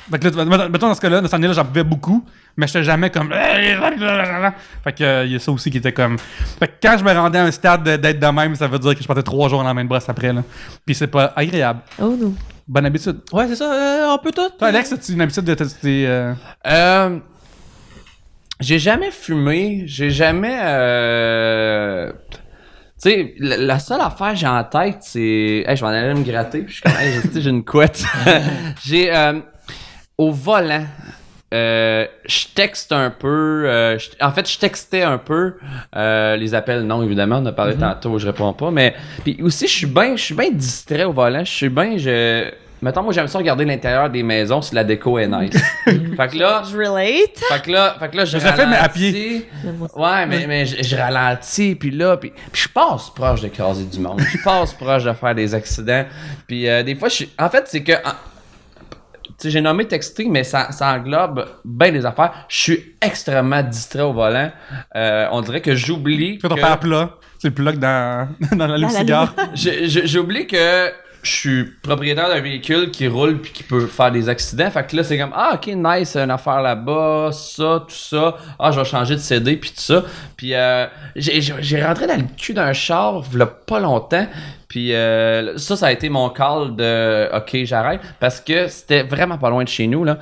Fait que là, mettons dans ce cas-là, dans cette année-là, j'en buvais beaucoup, mais j'étais jamais comme. Fait que, il y a ça aussi qui était comme. Fait que quand je me rendais à un stade d'être de même, ça veut dire que je partais 3 jours dans la main de brosse après, là. Puis c'est pas agréable. Oh non. Bonne habitude. Ouais, c'est ça, on peut tout. Toi, Alex, as-tu une habitude de tester. J'ai jamais fumé, j'ai jamais... Tu sais, la seule affaire que j'ai en tête, c'est... Hey, je m'en allais me gratter, puis je suis comme, hey, j'ai une couette. J'ai... au volant, je texte un peu... en fait, je textais un peu. Les appels, non, évidemment, on a parlé tantôt, je réponds pas. Mais puis aussi, je suis bien distrait au volant. Mettons, moi, j'aime ça regarder l'intérieur des maisons si la déco est nice. Fait que là... Je relate. Fait que là, je Je l'ai fait, mais à ralentis. pied. Ouais, mais je ralentis, puis là, puis je passe proche de craser du monde. Je passe proche de faire des accidents. Puis des fois, en fait, c'est que... Tu sais, j'ai nommé texter, mais ça englobe bien des affaires. Je suis extrêmement distrait au volant. On dirait que j'oublie Tu fais ton père plat. C'est le plug dans l'allume-cigare. J'oublie que je suis propriétaire d'un véhicule qui roule puis qui peut faire des accidents. Fait que là, c'est comme, ok, nice, une affaire là-bas, ça, tout ça. Ah, je vais changer de CD puis tout ça. Puis j'ai rentré dans le cul d'un char il y a pas longtemps. Puis ça a été mon call de, ok, j'arrête. Parce que c'était vraiment pas loin de chez nous, là.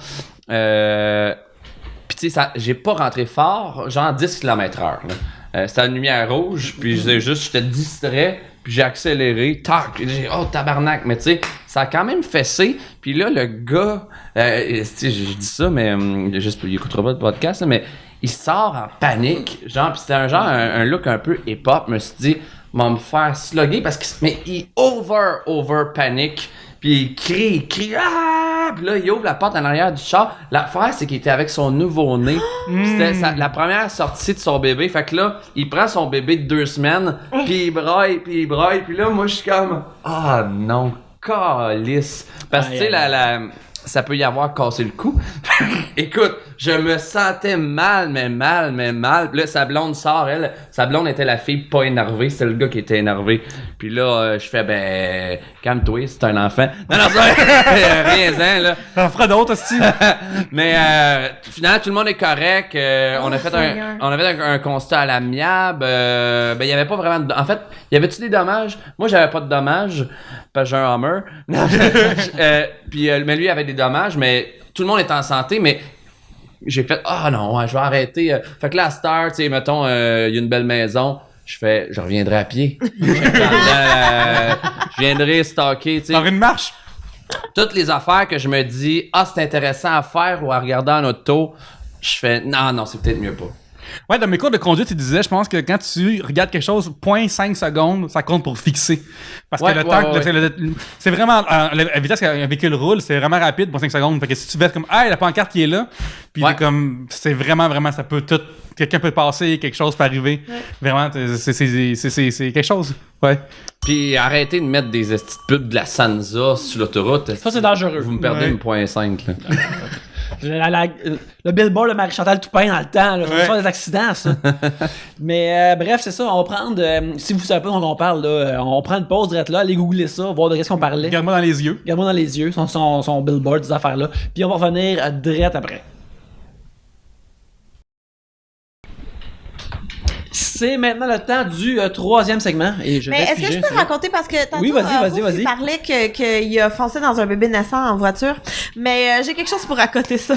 Puis tu sais, j'ai pas rentré fort, genre 10 km/h. C'était la lumière rouge, puis j'étais distrait. Puis j'ai accéléré, tac, j'ai dit, oh tabarnak, mais tu sais, ça a quand même fessé. Puis là, le gars, je dis ça, mais juste, il écoutera pas le podcast, là, mais il sort en panique, genre, puis c'était un look un peu hip-hop. Je me suis dit, va me faire slugger parce qu'il over panique. Puis il crie, ah! Puis là, il ouvre la porte en arrière du char. L'affaire, c'est qu'il était avec son nouveau-né. C'était la première sortie de son bébé. Fait que là, il prend son bébé de 2 semaines, puis il braille. Puis là, moi, je suis comme, ah non, calisse. Parce que, tu sais, ça peut y avoir cassé le cou. Écoute, je me sentais mal. Puis là, sa blonde sort, sa blonde était la fille pas énervée, c'était le gars qui était énervé. Puis là, je fais, calme-toi, c'est un enfant. Non, ça, rien, là. T'en feras d'autres, aussi. Mais finalement, tout le monde est correct. On a fait un constat à l'amiable. Il y avait pas vraiment en fait, y avait-tu des dommages? Moi, j'avais pas de dommages parce que j'ai un Hummer. Mais lui avait des dommages, mais tout le monde est en santé, mais j'ai fait non, ouais, je vais arrêter. Fait que là, à cette heure, tu sais, mettons, il y a une belle maison. Je reviendrai à pied. Je viendrai stalker, tu sais. Dans une marche. Toutes les affaires que je me dis, c'est intéressant à faire ou à regarder en auto, je fais, non, c'est peut-être mieux pas. Ouais, dans mes cours de conduite, ils disaient, je pense que quand tu regardes quelque chose, 0.5 secondes, ça compte pour fixer. Parce que le temps, c'est vraiment, la vitesse qu'un véhicule roule, c'est vraiment rapide pour 5 secondes. Fait que si tu fais comme, la pancarte qui est là, puis t'es comme, c'est vraiment, ça peut tout, quelqu'un peut passer, quelque chose peut arriver. Vraiment, c'est quelque chose. Ouais. Puis arrêtez de mettre des estis de pubs de la Sansa sur l'autoroute. Ça, c'est dangereux. Vous me perdez une 0.5, là. Le billboard de Marie-Chantal Toupin dans le temps, là, ça va faire des accidents, ça. Mais bref, c'est ça, on va prendre, si vous savez pas dont on parle, là, on prend une pause direct là, allez googler ça, voir de qu'est-ce qu'on parlait. Regarde-moi dans les yeux. Regarde-moi dans les yeux, son billboard, ces affaires-là. Puis on va revenir direct après. C'est maintenant le temps du troisième segment. Et je Mais est-ce que je peux raconter, parce que tantôt, vas-y. il parlait qu'il a foncé dans un bébé naissant en voiture, mais j'ai quelque chose pour raconter ça.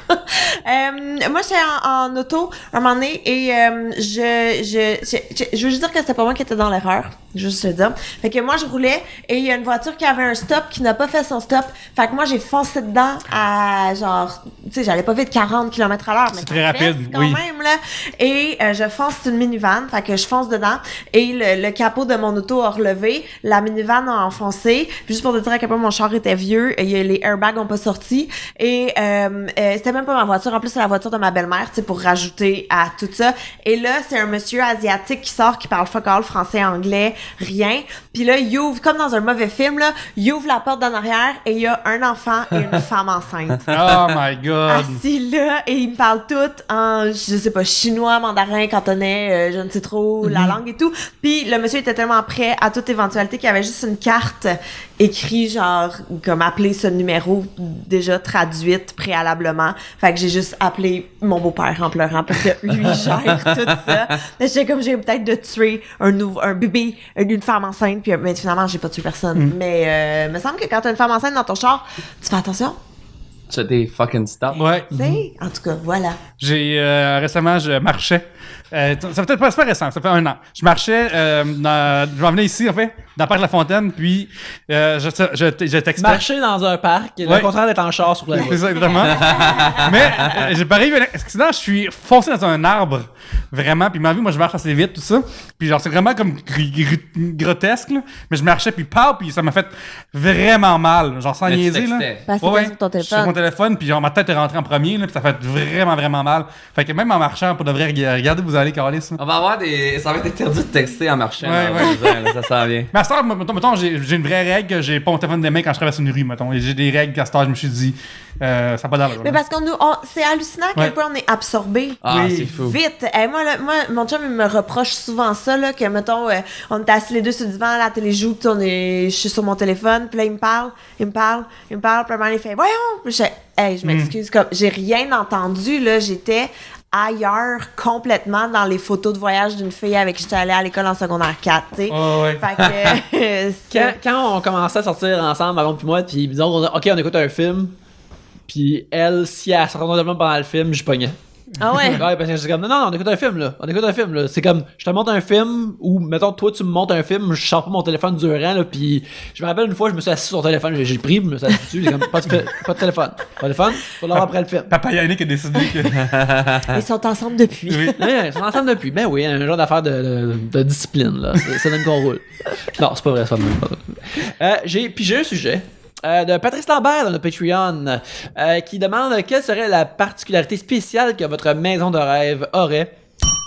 Moi, j'étais en auto un moment donné et je veux juste dire que c'était pas moi qui étais dans l'erreur. Juste le dire. Fait que moi, je roulais et il y a une voiture qui avait un stop qui n'a pas fait son stop. Fait que moi, j'ai foncé dedans à genre, tu sais, j'allais pas vite 40 km/h, mais c'est très rapide, quand même, là. Et je fonce, c'est une minivan. Fait que je fonce dedans et le capot de mon auto a relevé. La minivan a enfoncé. Puis juste pour te dire à quel point mon char était vieux, les airbags ont pas sorti. Et c'était même pas ma voiture. En plus, c'est la voiture de ma belle-mère, tu sais, pour rajouter à tout ça. Et là, c'est un monsieur asiatique qui sort, qui parle fuck all, français, anglais, rien. Puis là, il ouvre, comme dans un mauvais film, là, il ouvre la porte d'en arrière et il y a un enfant et une femme enceinte. Oh my God! Assis là, et ils me parlent toutes en, je sais pas, chinois, mandarin, cantonais, je ne sais trop, la langue et tout. Puis le monsieur était tellement prêt à toute éventualité qu'il y avait juste une carte écrit genre, comme appeler ce numéro déjà traduite préalablement. Fait que j'ai juste appelé mon beau-père en pleurant parce que lui gère tout ça. J'étais comme, j'ai peut-être de tuer un bébé, une femme enceinte, puis mais finalement, j'ai pas tué personne. Mais me semble que quand t'as une femme enceinte dans ton char, tu fais attention. Tu as des fucking stop. Ouais. Tu sais, en tout cas, voilà. J'ai récemment, je marchais. Ça fait peut-être pas récent, ça fait 1 an. Je marchais, je m'en venais ici, en fait, dans le parc de la Fontaine, puis je textais. Marcher dans un parc, le contraire d'être en char sur la route. C'est ça, exactement. Mais j'ai pas eu un accident, je suis foncé dans un arbre, vraiment, puis ma vie, moi, je marche assez vite, tout ça. Puis genre, c'est vraiment comme grotesque, là. Mais je marchais, puis puis ça m'a fait vraiment mal, genre sans niaiser, là. Parce que c'était sur ton téléphone. Sur mon téléphone, puis genre, ma tête est rentrée en premier, là, puis ça fait vraiment mal. Fait que même en marchant, pour de vrai, regardez, vous allez caler ça. On va avoir ça va être interdit de texter en marchant. Ouais. Ça s'en vient. Mais à ce temps, mettons, j'ai une vraie règle que j'ai pas mon téléphone des mains quand je traverse une rue, mettons. Et j'ai des règles qu'à ce temps, je me suis dit, ça n'a pas d'allure. Mais parce qu'on c'est hallucinant à quel point on est absorbé. Ah, c'est fou. Vite. Moi, mon chum, il me reproche souvent ça, là, que, mettons, on est assis les deux sur le divan, la télé joue, je suis sur mon téléphone, puis là, il me parle, puis à un moment, il fait, voyons! Puis je m'excuse, comme, j'ai rien entendu, là, j'étais ailleurs complètement dans les photos de voyage d'une fille avec qui j'étais allée à l'école en secondaire 4, tu sais. Oh, ouais. Fait que, Quand on commençait à sortir ensemble, Maron puis moi, puis disons, OK, on écoute un film, puis elle, si elle sortait pendant le film, je pognais. Ah ouais? Ouais, parce que c'est comme, non, on écoute un film, là. C'est comme, je te montre un film, ou, mettons, toi, tu me montres un film, je sors pas mon téléphone durant, là, puis je me rappelle une fois, je me suis assis sur le téléphone, j'ai pris, je me suis assis dessus, j'ai comme, pas de téléphone. Pas de téléphone, faut l'avoir après le film. Papa Yannick a décidé que. ils sont ensemble depuis. Oui. Ouais, ils sont ensemble depuis. Ben oui, un genre d'affaire de discipline, là. C'est même qu'on roule. Non, c'est pas vrai, c'est pas même. J'ai un sujet. De Patrice Lambert dans le Patreon qui demande quelle serait la particularité spéciale que votre maison de rêve aurait.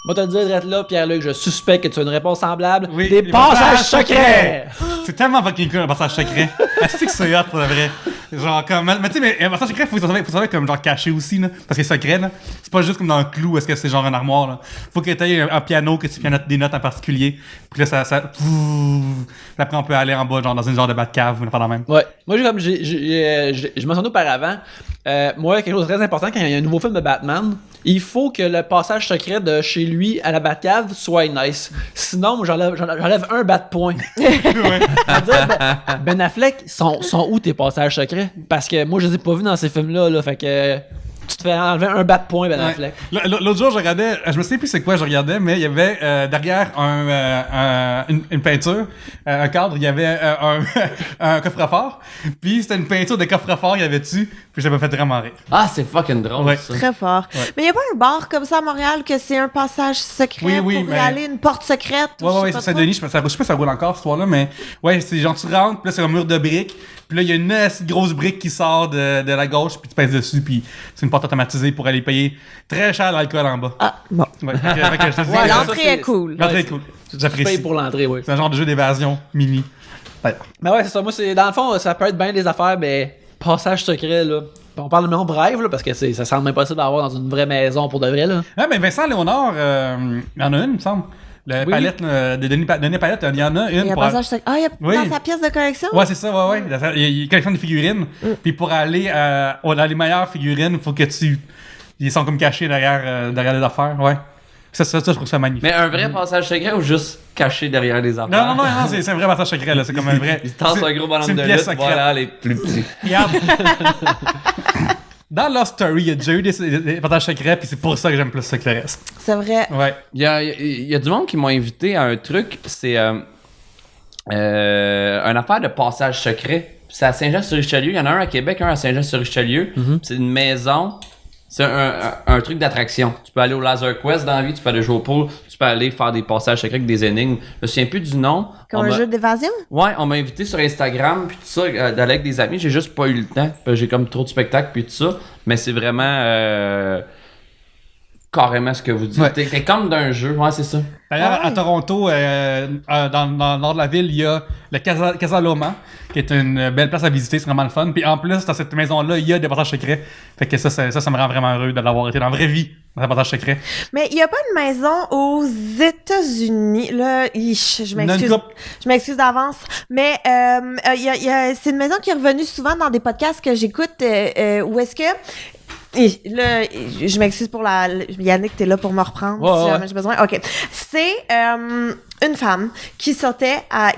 Moi, te le dire d'être là, Pierre-Luc, je suspecte que tu as une réponse semblable. Oui, des les passages secrets! C'est tellement fucking cool un passage secret. Est-ce que c'est hot pour de vrai? Genre comme. Mais tu sais, mais un passage secret, faut que ça soit comme genre caché aussi, là. Parce que secret, là. C'est pas juste comme dans le clou, est-ce que c'est genre un armoire, là. Faut que t'aies un piano, que tu pianotes des notes en particulier. Puis là, ça. Après, on peut aller en bas, genre dans une genre de Batcave ou une affaire de même. Ouais. Moi, je mentionnais auparavant, moi, quelque chose de très important, quand il y a un nouveau film de Batman, il faut que le passage secret de chez lui à la Batcave soit nice. Sinon, moi, j'enlève un Bat-point. Ben Affleck, sont où tes passages secrets? Parce que moi, je les ai pas vus dans ces films-là, là, fait que... Tu te fais enlever un bas de point, Ben Ouais. Affleck. L'autre jour, je regardais, je me souviens plus c'est quoi je regardais, mais il y avait derrière une peinture, un cadre, il y avait un coffre-fort, puis c'était une peinture de coffre-fort qu'il y avait dessus, puis ça m'a fait vraiment rire. Ah, c'est fucking drôle, Ouais. ça. Très fort. Mais il n'y a pas un bar comme ça à Montréal que c'est un passage secret Oui, pour y mais- aller, une porte secrette? ou je Ouais, sais pas c'est trop? Saint-Denis, je sais pas si ça roule encore, cette histoire-là, mais ouais, c'est genre, tu rentres, puis là, c'est un mur de briques, puis là, il y a une assez grosse brique qui sort de la gauche, puis tu pèses dessus, puis c'est une porte automatisée pour aller payer très cher l'alcool en bas. Ah, bon. Ouais, fait que je te dis, Ouais, ça, l'entrée c'est- est cool. l'entrée Ouais, est cool. Tu payes J'apprécie. pour l'entrée, oui. C'est un genre de jeu d'évasion mini. Ouais. Mais ouais, c'est ça. Moi, c'est dans le fond, ça peut être bien des affaires, mais passage secret, là. On parle de maison brève, là, parce que ça semble impossible d'avoir dans une vraie maison pour de vrai, là. Ah, mais Vincent Léonard, il y en a une, il me semble. La Oui. palette de Denis Palette, il y en a une. Il y a un pour- passage secret. Ah, il y a Oui. dans sa pièce de collection? Ouais, c'est ça, ouais. Il collectionne des figurines. Puis pour aller dans les meilleures figurines, il faut que tu. Ils sont comme cachés derrière les affaires, ouais. Ça, je trouve ça magnifique. Mais un vrai passage secret ou juste caché derrière les affaires? Non, c'est un vrai passage secret, là. C'est comme un vrai. Il tasse un gros c'est bonhomme une de pièce lutte, secrète. voilà les plus petits. Regarde. Dans Lost Story, il y a déjà eu des passages secrets, puis c'est pour ça que j'aime plus ça que le reste. C'est vrai. Ouais. Il y a du monde qui m'ont invité à un truc, c'est une affaire de passage secret. C'est à Saint-Jean-sur-Richelieu. Il y en a un à Québec, un à Saint-Jean-sur-Richelieu. C'est une maison. C'est un truc d'attraction. Tu peux aller au Laser Quest dans la vie, tu peux aller jouer au pool, tu peux aller faire des passages secrets avec des énigmes. Je me souviens plus du nom. Comme On un m'a- jeu d'évasion? Ouais, on m'a invité sur Instagram puis tout ça, d'aller avec des amis. J'ai juste pas eu le temps. J'ai comme trop de spectacles puis tout ça. Mais c'est vraiment carrément ce que vous dites. Ouais. T'es comme d'un jeu. Ouais, c'est ça. D'ailleurs, Ah ouais. à Toronto, dans le nord de la ville, il y a le Casa Loma, qui est une belle place à visiter, c'est vraiment le fun. Puis en plus, dans cette maison-là, il y a des passages secrets. Fait que ça me rend vraiment heureux de l'avoir été dans la vraie vie, dans un passage secret. Mais il n'y a pas une maison aux États-Unis. Là, je m'excuse. Non, Je m'excuse d'avance. Mais c'est une maison qui est revenue souvent dans des podcasts que j'écoute où est-ce que. Et là, je m'excuse pour Yannick, t'es là pour me reprendre Ouais, si ouais. jamais j'ai besoin. OK. C'est une femme qui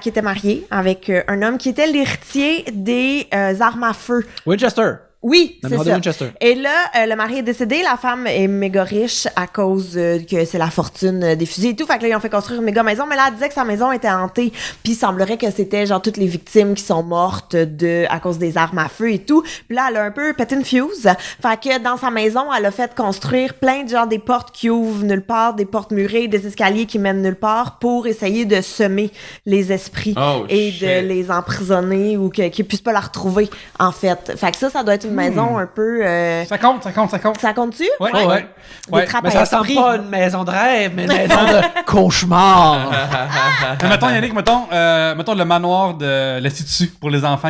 qui était mariée avec un homme qui était l'héritier des armes à feu. Winchester. Oui, La c'est maison de ça. Winchester. Et là, le mari est décédé, la femme est méga riche à cause que c'est la fortune des fusils et tout. Fait que là, ils ont fait construire une méga maison, mais là, elle disait que sa maison était hantée. Puis il semblerait que c'était genre toutes les victimes qui sont mortes à cause des armes à feu et tout. Puis là, elle a un peu pété une fuse. Fait que dans sa maison, elle a fait construire plein de genre des portes qui ouvrent nulle part, des portes murées, des escaliers qui mènent nulle part pour essayer de semer les esprits Oh, et shit. de les emprisonner ou qu'ils puissent pas la retrouver, en fait. Fait que ça doit être une maison un peu... Ça compte. Ça compte-tu? Ouais. Des trappes Mais à ça semble esprit. pas une maison de rêve, mais une maison de cauchemar. Mais mettons, Yannick, mettons le manoir de l'Institut pour les enfants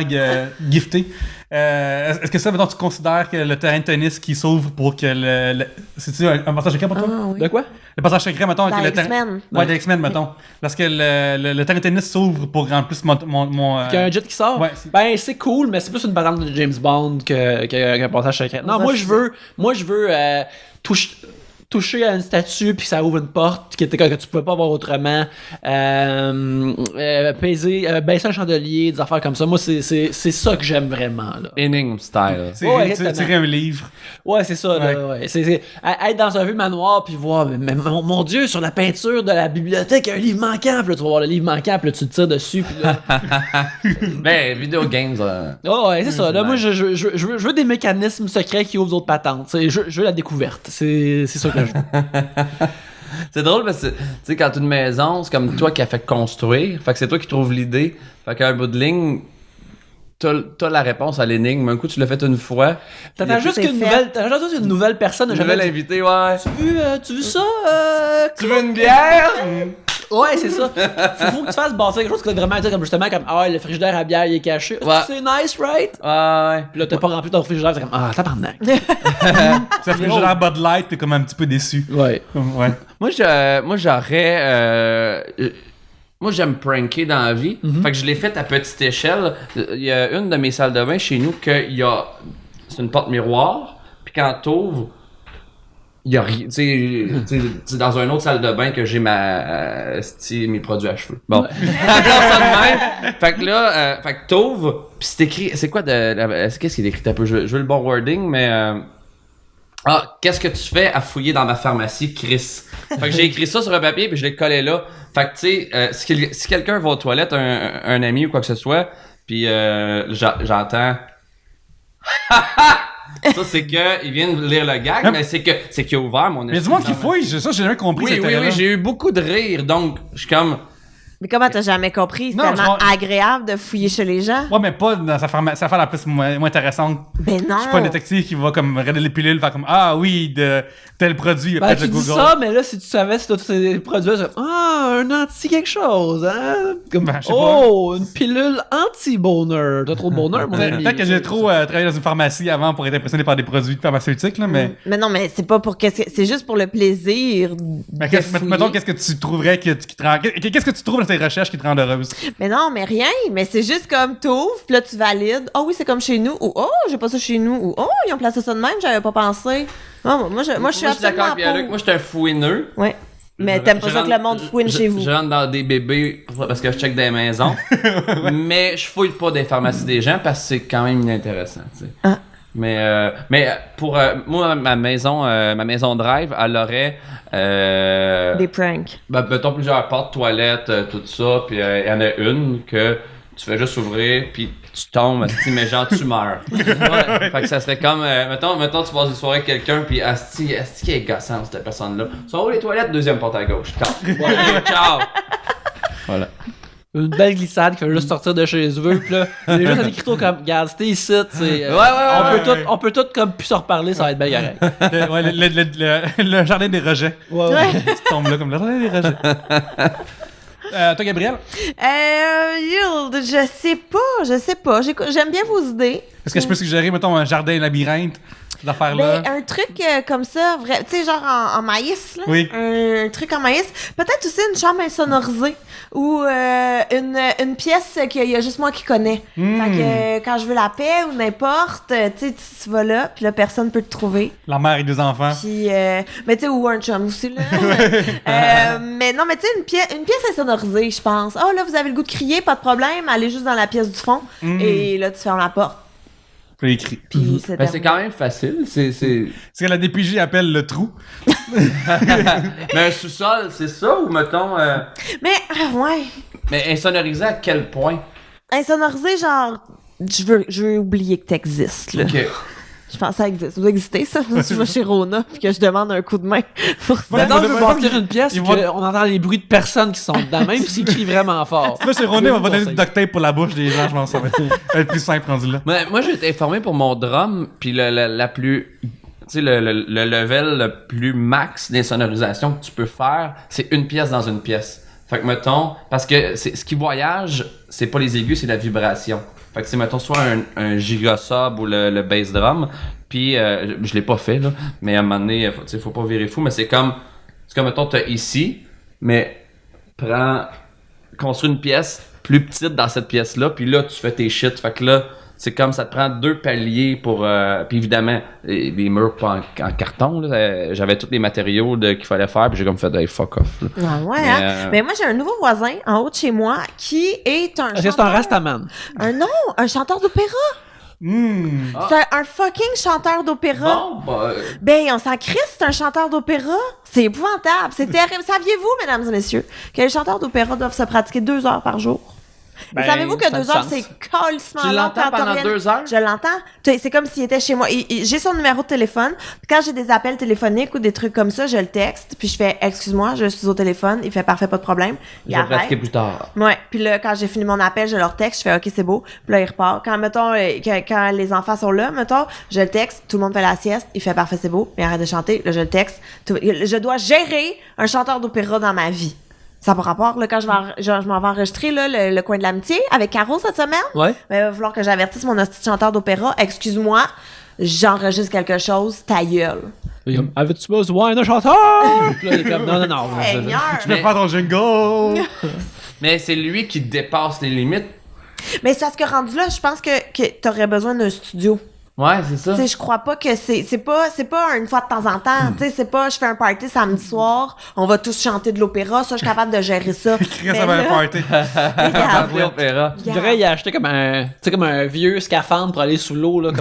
giftés. Est-ce que ça, mettons, tu considères que le terrain de tennis qui s'ouvre pour que c'est-tu un passage secret pour toi? Ah, oui. De quoi? Le passage secret, mettons, Dans que le terrain. X-Men. Ouais, des X-Men, mettons. Parce que le terrain de tennis s'ouvre pour en plus mon. Qu'il y a un jet qui sort? ouais, Ben, c'est cool, mais c'est plus une patente de James Bond qu'un passage secret. Non, Ça, moi, je veux toucher à une statue puis ça ouvre une porte que tu pouvais pas voir autrement. Baisser un chandelier, des affaires comme ça. Moi, c'est ça que j'aime vraiment, là. Énigme style. Ouais, exactement. Tirer un livre. Ouais, c'est ça, là. Ouais. C'est être dans un vieux manoir puis voir, mais mon Dieu, sur la peinture de la bibliothèque, il y a un livre manquant. Puis là, tu vas voir le livre manquant, puis là, tu le tires dessus. Puis là... Ben, video games. Oh, ouais, c'est ça. Là, moi, je veux des mécanismes secrets qui ouvrent d'autres patentes. Je veux la découverte. C'est ça que je veux. C'est drôle parce que, tu sais, quand une maison, c'est comme toi qui as fait construire. Fait que c'est toi qui trouves l'idée. Fait qu'à un bout de ligne, t'as la réponse à l'énigme. Un coup, tu l'as fait une fois. T'attends juste c'est qu'une fait. nouvelle personne. Une nouvelle invitée, ouais. Tu veux ça? Tu veux une bière? Ouais, c'est ça. Faut que tu fasses bâtir quelque chose qui va vraiment dire comme justement comme le frigidaire à bière il est caché. Ouais. C'est nice, right? Ouais. Puis là, t'as pas rempli ton frigidaire, c'est comme tabarnak. Ça fait genre Bud Light, t'es comme un petit peu déçu. Ouais. Ouais. Moi, j'aime pranker dans la vie. Fait que je l'ai fait à petite échelle. Il y a une de mes salles de bain chez nous c'est une porte miroir. Puis quand t'ouvres, il y a rien. Tu sais, dans une autre salle de bain que j'ai mes produits à cheveux. Bon. Fait que là, fait que t'ouvres, puis c'est écrit. C'est quoi qu'est-ce qui est écrit un peu? Je veux le bon wording, mais. Ah, qu'est-ce que tu fais à fouiller dans ma pharmacie, Chris? Fait que j'ai écrit ça sur un papier puis je l'ai collé là. Fait que tu sais, si quelqu'un va aux toilettes, un ami ou quoi que ce soit, puis j'entends. Ça, c'est que il vient de lire le gag, mais c'est qu'il a ouvert mon Mais il y a du monde qui fouille, ça, j'ai jamais compris. Oui, j'ai eu beaucoup de rire, donc je suis comme. Mais comment t'as jamais compris? C'est Non, tellement je- agréable de fouiller chez les gens. Ouais, mais pas dans sa pharmacie. Ça fait la plus moins intéressante. Ben non. Je suis pas un détective qui va comme regarder les pilules, faire comme ah oui, de tel produit, Ben, peut-être tu le dis Google. ça, mais là, si tu savais si tous ces produits, un anti quelque chose, hein? Comme, Ben, je sais oh, une pilule anti-boner. T'as trop de boner, mon ami. Peut-être que j'ai trop travaillé dans une pharmacie avant pour être impressionné par des produits pharmaceutiques, là, mais. Mais non, mais c'est pas pour c'est juste pour le plaisir. Mais de fouiller. mettons, qu'est-ce que tu trouverais qui te rend. Qu'est-ce que tu trouves dans tes recherches qui te rendent heureuse? Mais non, mais rien. Mais c'est juste comme t'ouvres, puis là tu valides. Oh oui, c'est comme chez nous. Ou oh, j'ai pas ça chez nous. Ou oh, ils ont placé ça de même, j'avais pas pensé. Oh, moi, je suis absolument d'accord avec Pierre-Luc. pour. Moi, je suis un fouineux. Ouais. Mais t'aimes pas ça que le monde fouine chez vous. Je rentre dans des bébés parce que je check des maisons. Mais je fouille pas des pharmacies des gens parce que c'est quand même inintéressant. Tu sais. Ah. Mais pour moi, ma maison drive, elle aurait. Des pranks. Ben, mettons plusieurs portes, toilettes, tout ça. Puis il y en a une que tu fais juste ouvrir, puis tu tombes, mais genre tu meurs. Ouais, fait que ça serait comme, mettons tu passes une soirée avec quelqu'un, puis asti qui est gossant cette personne-là. Sont où les toilettes? Deuxième porte à gauche. Ciao. Voilà. Une belle glissade qui va juste sortir de chez eux, pis là, il y a juste un écriteau comme, regarde, c'était ici, c'est. On peut tout comme plus se reparler, ça va être bien correct. Ouais, le jardin des rejets. Ouais. Tu tombes là comme le jardin des rejets. Toi, Gabriel? Yield, je sais pas. J'aime bien vos idées. Est-ce que je peux suggérer, mettons, un jardin labyrinthe? Cette affaire-là? Ben, un truc comme ça, tu sais, genre en maïs, là. Oui. Un truc en maïs. Peut-être aussi une chambre insonorisée ou une pièce qu'il y a juste moi qui connais. Fait que quand je veux la paix ou n'importe, tu sais, tu vas là, puis là, personne peut te trouver. La mère et deux enfants. Puis, mais tu sais, ou un chum aussi, là. Mais non, mais tu sais, une pièce insonorisée, je pense. Oh, là, vous avez le goût de crier, pas de problème, allez juste dans la pièce du fond. Et là, tu fermes la porte. Puis écrit. Puis Ben, c'est quand même facile. C'est... C'est que la DPJ appelle le trou. Mais un sous-sol, c'est ça ou mettons. Mais, ouais. Mais insonorisé à quel point? Insonorisé, genre, je veux oublier que t'existes, là. Ok. Je pense que ça existe. Ça doit exister, ça. Si je vais chez Rona puis que je demande un coup de main pour ça. Maintenant, je veux Ouais, bâtir une pièce, ils puis vont- on entend les bruits de personnes qui sont dedans, même s'ils crient vraiment fort. Là, chez René, on va donner du duct tape pour la bouche des gens, je pense que ça va être plus simple rendu là. Moi, j'ai été informé pour mon drum, puis la plus. Tu sais, le level le plus max d'insonorisation que tu peux faire, c'est une pièce dans une pièce. Fait que, mettons, parce que ce qui voyage, c'est pas les aigus, c'est la vibration. Fait que c'est, mettons, soit un gigasub ou le bass drum, puis je l'ai pas fait, là, mais à un moment donné, faut pas virer fou, mais c'est comme, mettons, t'as ici, mais construis une pièce plus petite dans cette pièce-là, puis là, tu fais tes shit. Fait que là, c'est comme ça te prend 2 paliers pour... puis évidemment, les murs pas en carton, là, j'avais tous les matériaux qu'il fallait faire, puis j'ai comme fait hey, fuck off. Là. Ah ouais, Mais, hein? Mais moi, j'ai un nouveau voisin en haut de chez moi qui est un Est-ce que c'est un Rastaman? un chanteur d'opéra. C'est un fucking chanteur d'opéra. Bon, bah... Ben, on s'en crisse, c'est un chanteur d'opéra. C'est épouvantable. C'est terrible. Saviez-vous, mesdames et messieurs, que les chanteurs d'opéra doivent se pratiquer 2 heures par jour? Ben, Savez-vous que ça a 2 du heures, sens. c'est calissement Tu long l'entends quand pendant t'as 2 heures? Je l'entends. C'est comme s'il était chez moi. J'ai son numéro de téléphone. Quand j'ai des appels téléphoniques ou des trucs comme ça, je le texte. Puis je fais « Excuse-moi, je suis au téléphone. » Il fait « Parfait, pas de problème. » Il Je vais pratiquer arrête. plus tard. Ouais. Puis là, quand j'ai fini mon appel, je leur texte. Je fais « OK, c'est beau. » Puis là, il repart. Quand, mettons, quand les enfants sont là, mettons, je le texte. Tout le monde fait la sieste. Il fait « Parfait, c'est beau. » Il arrête de chanter. Là, je le texte. Je dois gérer un chanteur d'opéra dans ma vie. Ça n'a pas rapport, là, quand je m'en vais enregistrer, là, le coin de l'amitié avec Caro cette semaine. Ouais. Mais il va falloir que j'avertisse mon hostie de chanteur d'opéra. Excuse-moi, j'enregistre quelque chose, ta gueule. Il est comme, avais-tu besoin d'un chanteur? Puis là, il est comme, non. Seigneur. Je vais faire ton jingle! Mais c'est lui qui dépasse les limites. Mais c'est parce que rendu là, je pense que t'aurais besoin d'un studio. Ouais, c'est ça. Tu sais, je crois pas que c'est pas une fois de temps en temps. Tu sais, c'est pas je fais un party samedi soir, on va tous chanter de l'opéra, ça je suis capable de gérer ça. Chris, Mais ça va un là, party. regarde, L'opéra. Je dirais, il a acheté comme un vieux scaphandre pour aller sous l'eau, là,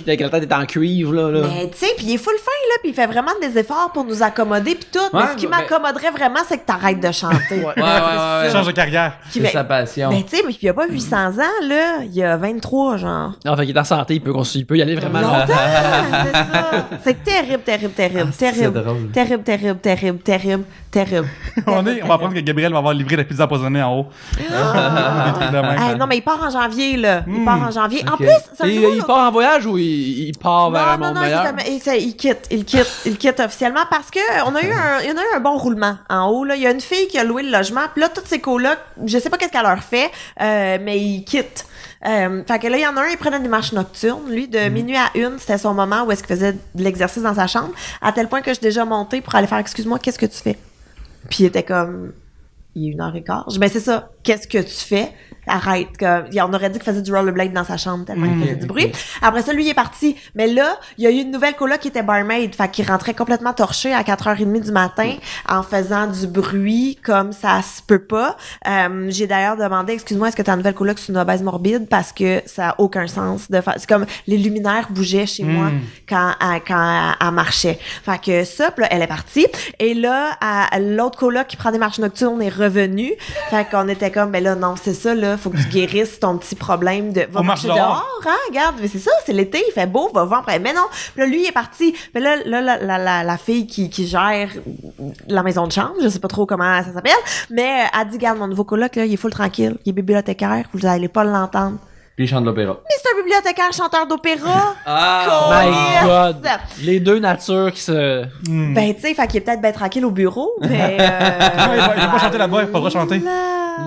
avec la tête est en cuivre, là. Mais tu sais, puis il est full fin là, puis il fait vraiment des efforts pour nous accommoder, puis tout. Ouais, mais ce qui ben- m'accommoderait vraiment, c'est que t'arrêtes de chanter. Ouais. Change de carrière. C'est sa passion. Mais tu sais, mais il a pas 800 ans, là. Il a 23, genre. Non, fait qu'il est en santé, il peut y aller vraiment. Longtemps, c'est ça. C'est terrible. On va apprendre que Gabriel va avoir livré la pizza empoisonnée en haut. Des trucs de même. Hey, non, mais il part en janvier, là. Il part en janvier. En Ok. plus, c'est un Et nouveau il part en voyage ou il part vers un monde meilleur? il quitte officiellement parce que il y en a eu un bon roulement en haut, là. Il y a une fille qui a loué le logement, puis là, toutes ses colocs, je sais pas qu'est-ce qu'elle leur fait, mais ils quittent. Fait que là, il y en a un, il prenait des marches nocturnes. Lui, de minuit à 1, c'était son moment où est-ce qu'il faisait de l'exercice dans sa chambre, à tel point que je suis déjà montée pour aller faire « Excuse-moi, qu'est-ce que tu fais? » Puis il était comme... Il est 1h15. Je dis, ben c'est ça. Qu'est-ce que tu fais? Arrête. On aurait dit qu'il faisait du rollerblade dans sa chambre tellement il faisait du bruit. Après ça, lui, il est parti. Mais là, il y a eu une nouvelle coloc qui était barmaid. Fait qu'il rentrait complètement torché à 4h30 du matin en faisant du bruit comme ça se peut pas. J'ai d'ailleurs demandé, excuse-moi, est-ce que ta nouvelle coloc c'est une obèse morbide? Parce que ça a aucun sens de faire. C'est comme les luminaires bougeaient chez moi quand elle marchait. Fait que ça, puis là, elle est partie. Et là, l'autre coloc qui prend des marches nocturnes est revenu. Fait qu'on était comme, ben là, non, c'est ça, là, faut que tu guérisses ton petit problème de... Va marcher dehors, hein, regarde, mais c'est ça, c'est l'été, il fait beau, va voir après. Mais non, puis là, lui, il est parti. Mais là, la fille qui gère la maison de chambre, je sais pas trop comment ça s'appelle, mais elle dit, regarde, mon nouveau coloc, là, il est full tranquille, il est bibliothécaire, vous allez pas l'entendre. Puis il chante de l'opéra. Mais c'est un bibliothécaire chanteur d'opéra! Ah! My God! Les deux natures qui se... Ben, tu sais, fait qu'il est peut-être bien tranquille au bureau, mais... Il va pas chanter là-bas, il va pas chanter.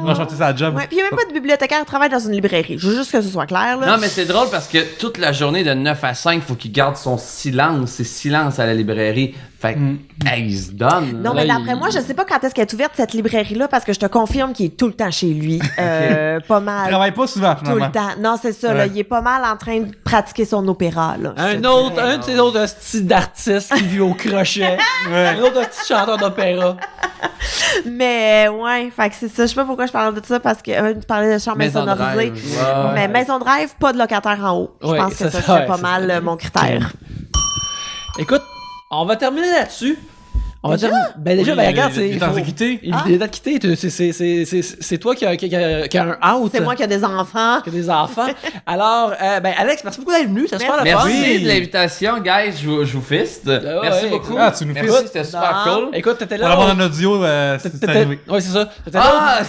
Il va chanter sa job. Ouais, puis il y a même pas de bibliothécaire qui travaille dans une librairie. Je veux juste que ce soit clair, là. Non, mais c'est drôle parce que toute la journée de 9 à 5, faut qu'il garde son silence. C'est silence à la librairie. Fait que, hey, il se donne. Non, mais d'après moi, je sais pas quand est-ce qu'elle est ouverte, cette librairie-là, parce que je te confirme qu'il est tout le temps chez lui. Pas Il mal. travaille pas souvent, Tout le finalement. temps. Non, c'est ça, là. Ouais. Il est pas mal en train de pratiquer son opéra, là. Un de ces autres styles d'artistes qui vit au crochet. Ouais. Un autre petit chanteur d'opéra. Mais, ouais, fait que c'est ça. Je sais pas pourquoi je parle de ça, parce que tu parlais de chambre Maison de insonorisée. rêve. Ouais. Mais maison de rêve, pas de locataire en haut. Je Ouais, pense que ça, ça serait ouais, pas c'est mal ça. mon critère. Écoute, on va terminer là-dessus. On va Déjà? Ben déjà, Oui, ben regarde, il est temps de faut- quitter. Il est temps de quitter. C'est toi qui a un out. C'est moi qui ai des enfants. Qui a des enfants. Alors, ben Alex, merci beaucoup d'être venu. C'est super le fun. Merci de l'invitation, guys. Je vous fist. Merci ouais, beaucoup. Ah, tu nous Merci, fistes. c'était super Non. cool. Écoute, t'étais On là. va l'avoir en audio, c'est arrivé. Oui, c'est ça. T'étais là. Ah,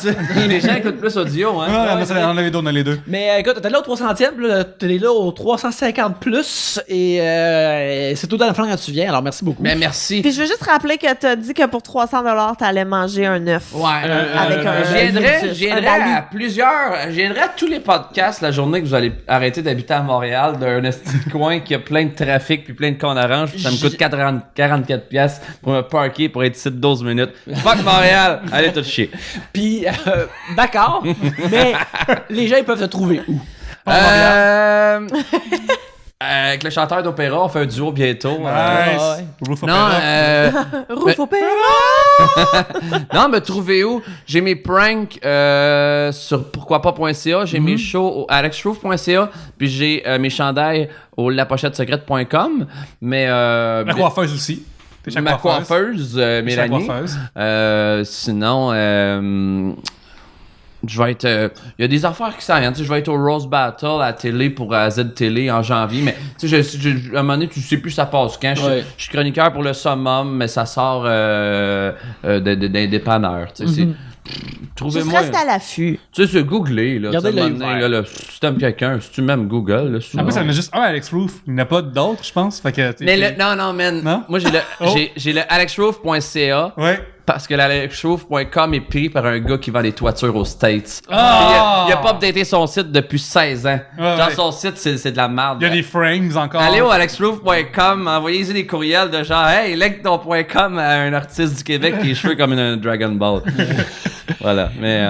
les gens écoutent plus audio, hein. Ouais, on en avait d'autres, on a les deux. Mais écoute, t'étais là au 300e, puis là, t'es là au 350 plus, et c'est tout dans le flanc quand tu viens, alors merci beaucoup. Mais merci. Puis je veux juste rappeler que t'as dit que pour 300$, t'allais manger un œuf. Ouais, avec un je un viendrai balu. à plusieurs. Je viendrai à tous les podcasts la journée que vous allez arrêter d'habiter à Montréal, d'un petit coin qui a plein de trafic puis plein de cons d'orange. Puis ça me coûte 44 pièces pour me parker pour être ici de 12 minutes. Fuck Montréal! Allez tout chier. Puis, d'accord, mais les gens, ils peuvent te trouver où? Avec le chanteur d'opéra, on fait un duo bientôt. Nice. Roof of Non, Opera. Roof Opera! non, mais trouvez où? J'ai mes pranks sur pourquoipas.ca, j'ai mes shows au alexroof.ca, puis j'ai mes chandails au lapochetesecrète.com. Mais La coiffeuse aussi. T'es chez la ma coiffeuse, Mélanie. Sinon, je vais être. Il y a des affaires qui s'en viennent. Tu sais, je vais être au Rose Battle à la télé pour Z-Télé en janvier. Mais tu sais, à un moment donné, tu sais plus ça passe quand. Je suis chroniqueur pour le Summum, mais ça sort d'un dépanneur. Tu sais, Juste trouvez-moi. reste à l'affût. Tu sais, c'est googler. Là, Gardez tu sais, à un l'œil moment donné, là, si tu aimes quelqu'un, si tu m'aimes Google. Là, En plus, il y en a juste un Alex Roof. Il n'y en a pas d'autres, je pense. Fait que, mais non, man. Non? Moi, j'ai le, Oh. j'ai le alexroof.ca. Ouais. Parce que l'alexroof.com est pris par un gars qui vend des toitures aux States. Ah! Il a pas updaté son site depuis 16 ans. Ouais, Genre, ouais. son site, c'est de la merde. Il y a des frames encore. Allez au alexroof.com, envoyez-y des courriels de genre, hey, lègue ton .com à un artiste du Québec qui a les cheveux comme une Dragon Ball. Voilà. Mais,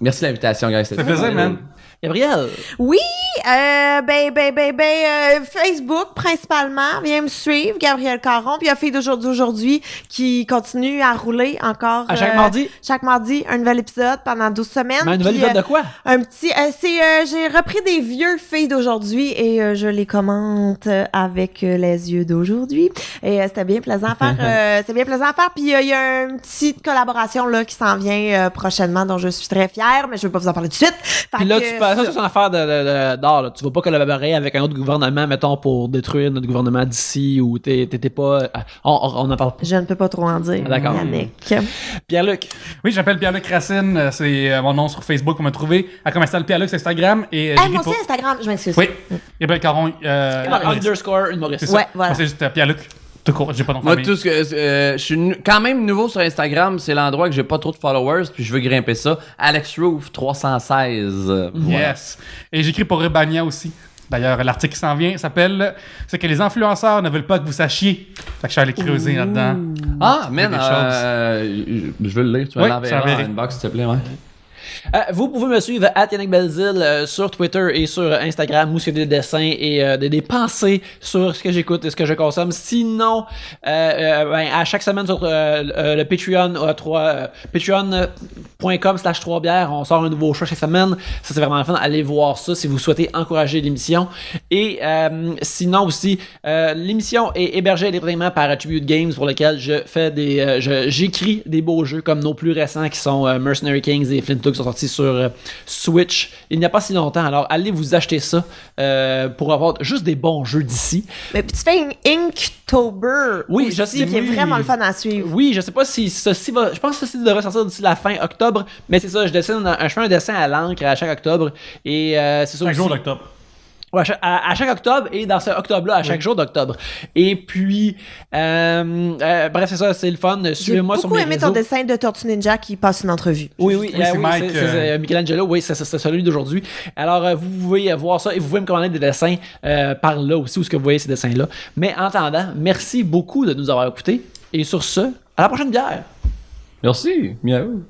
merci de l'invitation, guys. Ça fait plaisir, man. Gabriel, Oui, Facebook principalement. Viens me suivre, Gabrielle Caron. Puis il y a Fille d'aujourd'hui qui continue à rouler encore. À chaque mardi? Chaque mardi, un nouvel épisode pendant 12 semaines. Mais un nouvel épisode de quoi? Un petit... j'ai repris des vieux Filles d'aujourd'hui et je les commente avec les yeux d'aujourd'hui. Et c'était bien plaisant à faire. Puis il y a une petite collaboration là qui s'en vient prochainement dont je suis très fière, mais je veux pas vous en parler tout de suite. Puis là, ça c'est une affaire d'or. Là. Tu vas pas collaborer avec un autre gouvernement, mettons, pour détruire notre gouvernement d'ici ou t'étais pas... On en parle pas. Je ne peux pas trop en dire. D'accord. Yannick. Pierre-Luc. Oui, j'appelle Pierre-Luc Racine. C'est mon nom sur Facebook pour me trouver. À commercial Pierre-Luc sur Instagram. Et Moi aussi, Instagram, je m'excuse. Oui. Gabrielle Caron. Underscore humoriste. Ouais, voilà. C'est juste Pierre-Luc. Tout court, j'ai pas de nom de Moi, famille. tout ce que je suis quand même nouveau sur Instagram, c'est l'endroit que j'ai pas trop de followers, puis je veux grimper ça. Alex Roof 316. Voilà. Yes. Et j'écris pour Urbania aussi. D'ailleurs, l'article qui s'en vient s'appelle « C'est que les influenceurs ne veulent pas que vous sachiez ». Fait que je suis allé creuser là-dedans. Ah, man, des je veux le lire. Tu Oui, vas l'enverras j'enverrai. en inbox, s'il te plaît, ouais. Vous pouvez me suivre à Yannick Belzile sur Twitter et sur Instagram où c'est des dessins et des pensées sur ce que j'écoute et ce que je consomme. Sinon, à chaque semaine sur le Patreon, patreon.com/3bières, on sort un nouveau show chaque semaine. Ça, c'est vraiment le fun. Allez voir ça si vous souhaitez encourager l'émission. Et sinon aussi, l'émission est hébergée indépendamment par Tribute Games pour lequel je fais j'écris des beaux jeux comme nos plus récents qui sont Mercenary Kings et Flintlook qui sont sortis sur Switch il n'y a pas si longtemps. Alors allez vous acheter ça pour avoir juste des bons jeux d'ici. Mais puis tu fais une Inktober. Oui, aussi, je sais, qui est oui. vraiment le fun à suivre. Oui, je sais pas si ceci va. Je pense que ceci devrait sortir d'ici la fin octobre, mais c'est ça, je fais un dessin à l'encre à chaque octobre et c'est ça Chaque aussi. jour d'octobre. Ouais, à chaque octobre et dans ce octobre-là, à chaque jour d'octobre. Et puis, bref, c'est ça, c'est le fun. J'ai Suivez-moi sur beaucoup mes aimé réseaux. ton dessin de Tortue Ninja qui passe une entrevue. Oui, Oui, c'est Mike, c'est Michelangelo, oui, c'est celui d'aujourd'hui. Alors, vous pouvez voir ça et vous pouvez me commander des dessins par là aussi, où est-ce que vous voyez ces dessins-là. Mais en attendant, merci beaucoup de nous avoir écoutés. Et sur ce, à la prochaine bière! Merci. Miaou.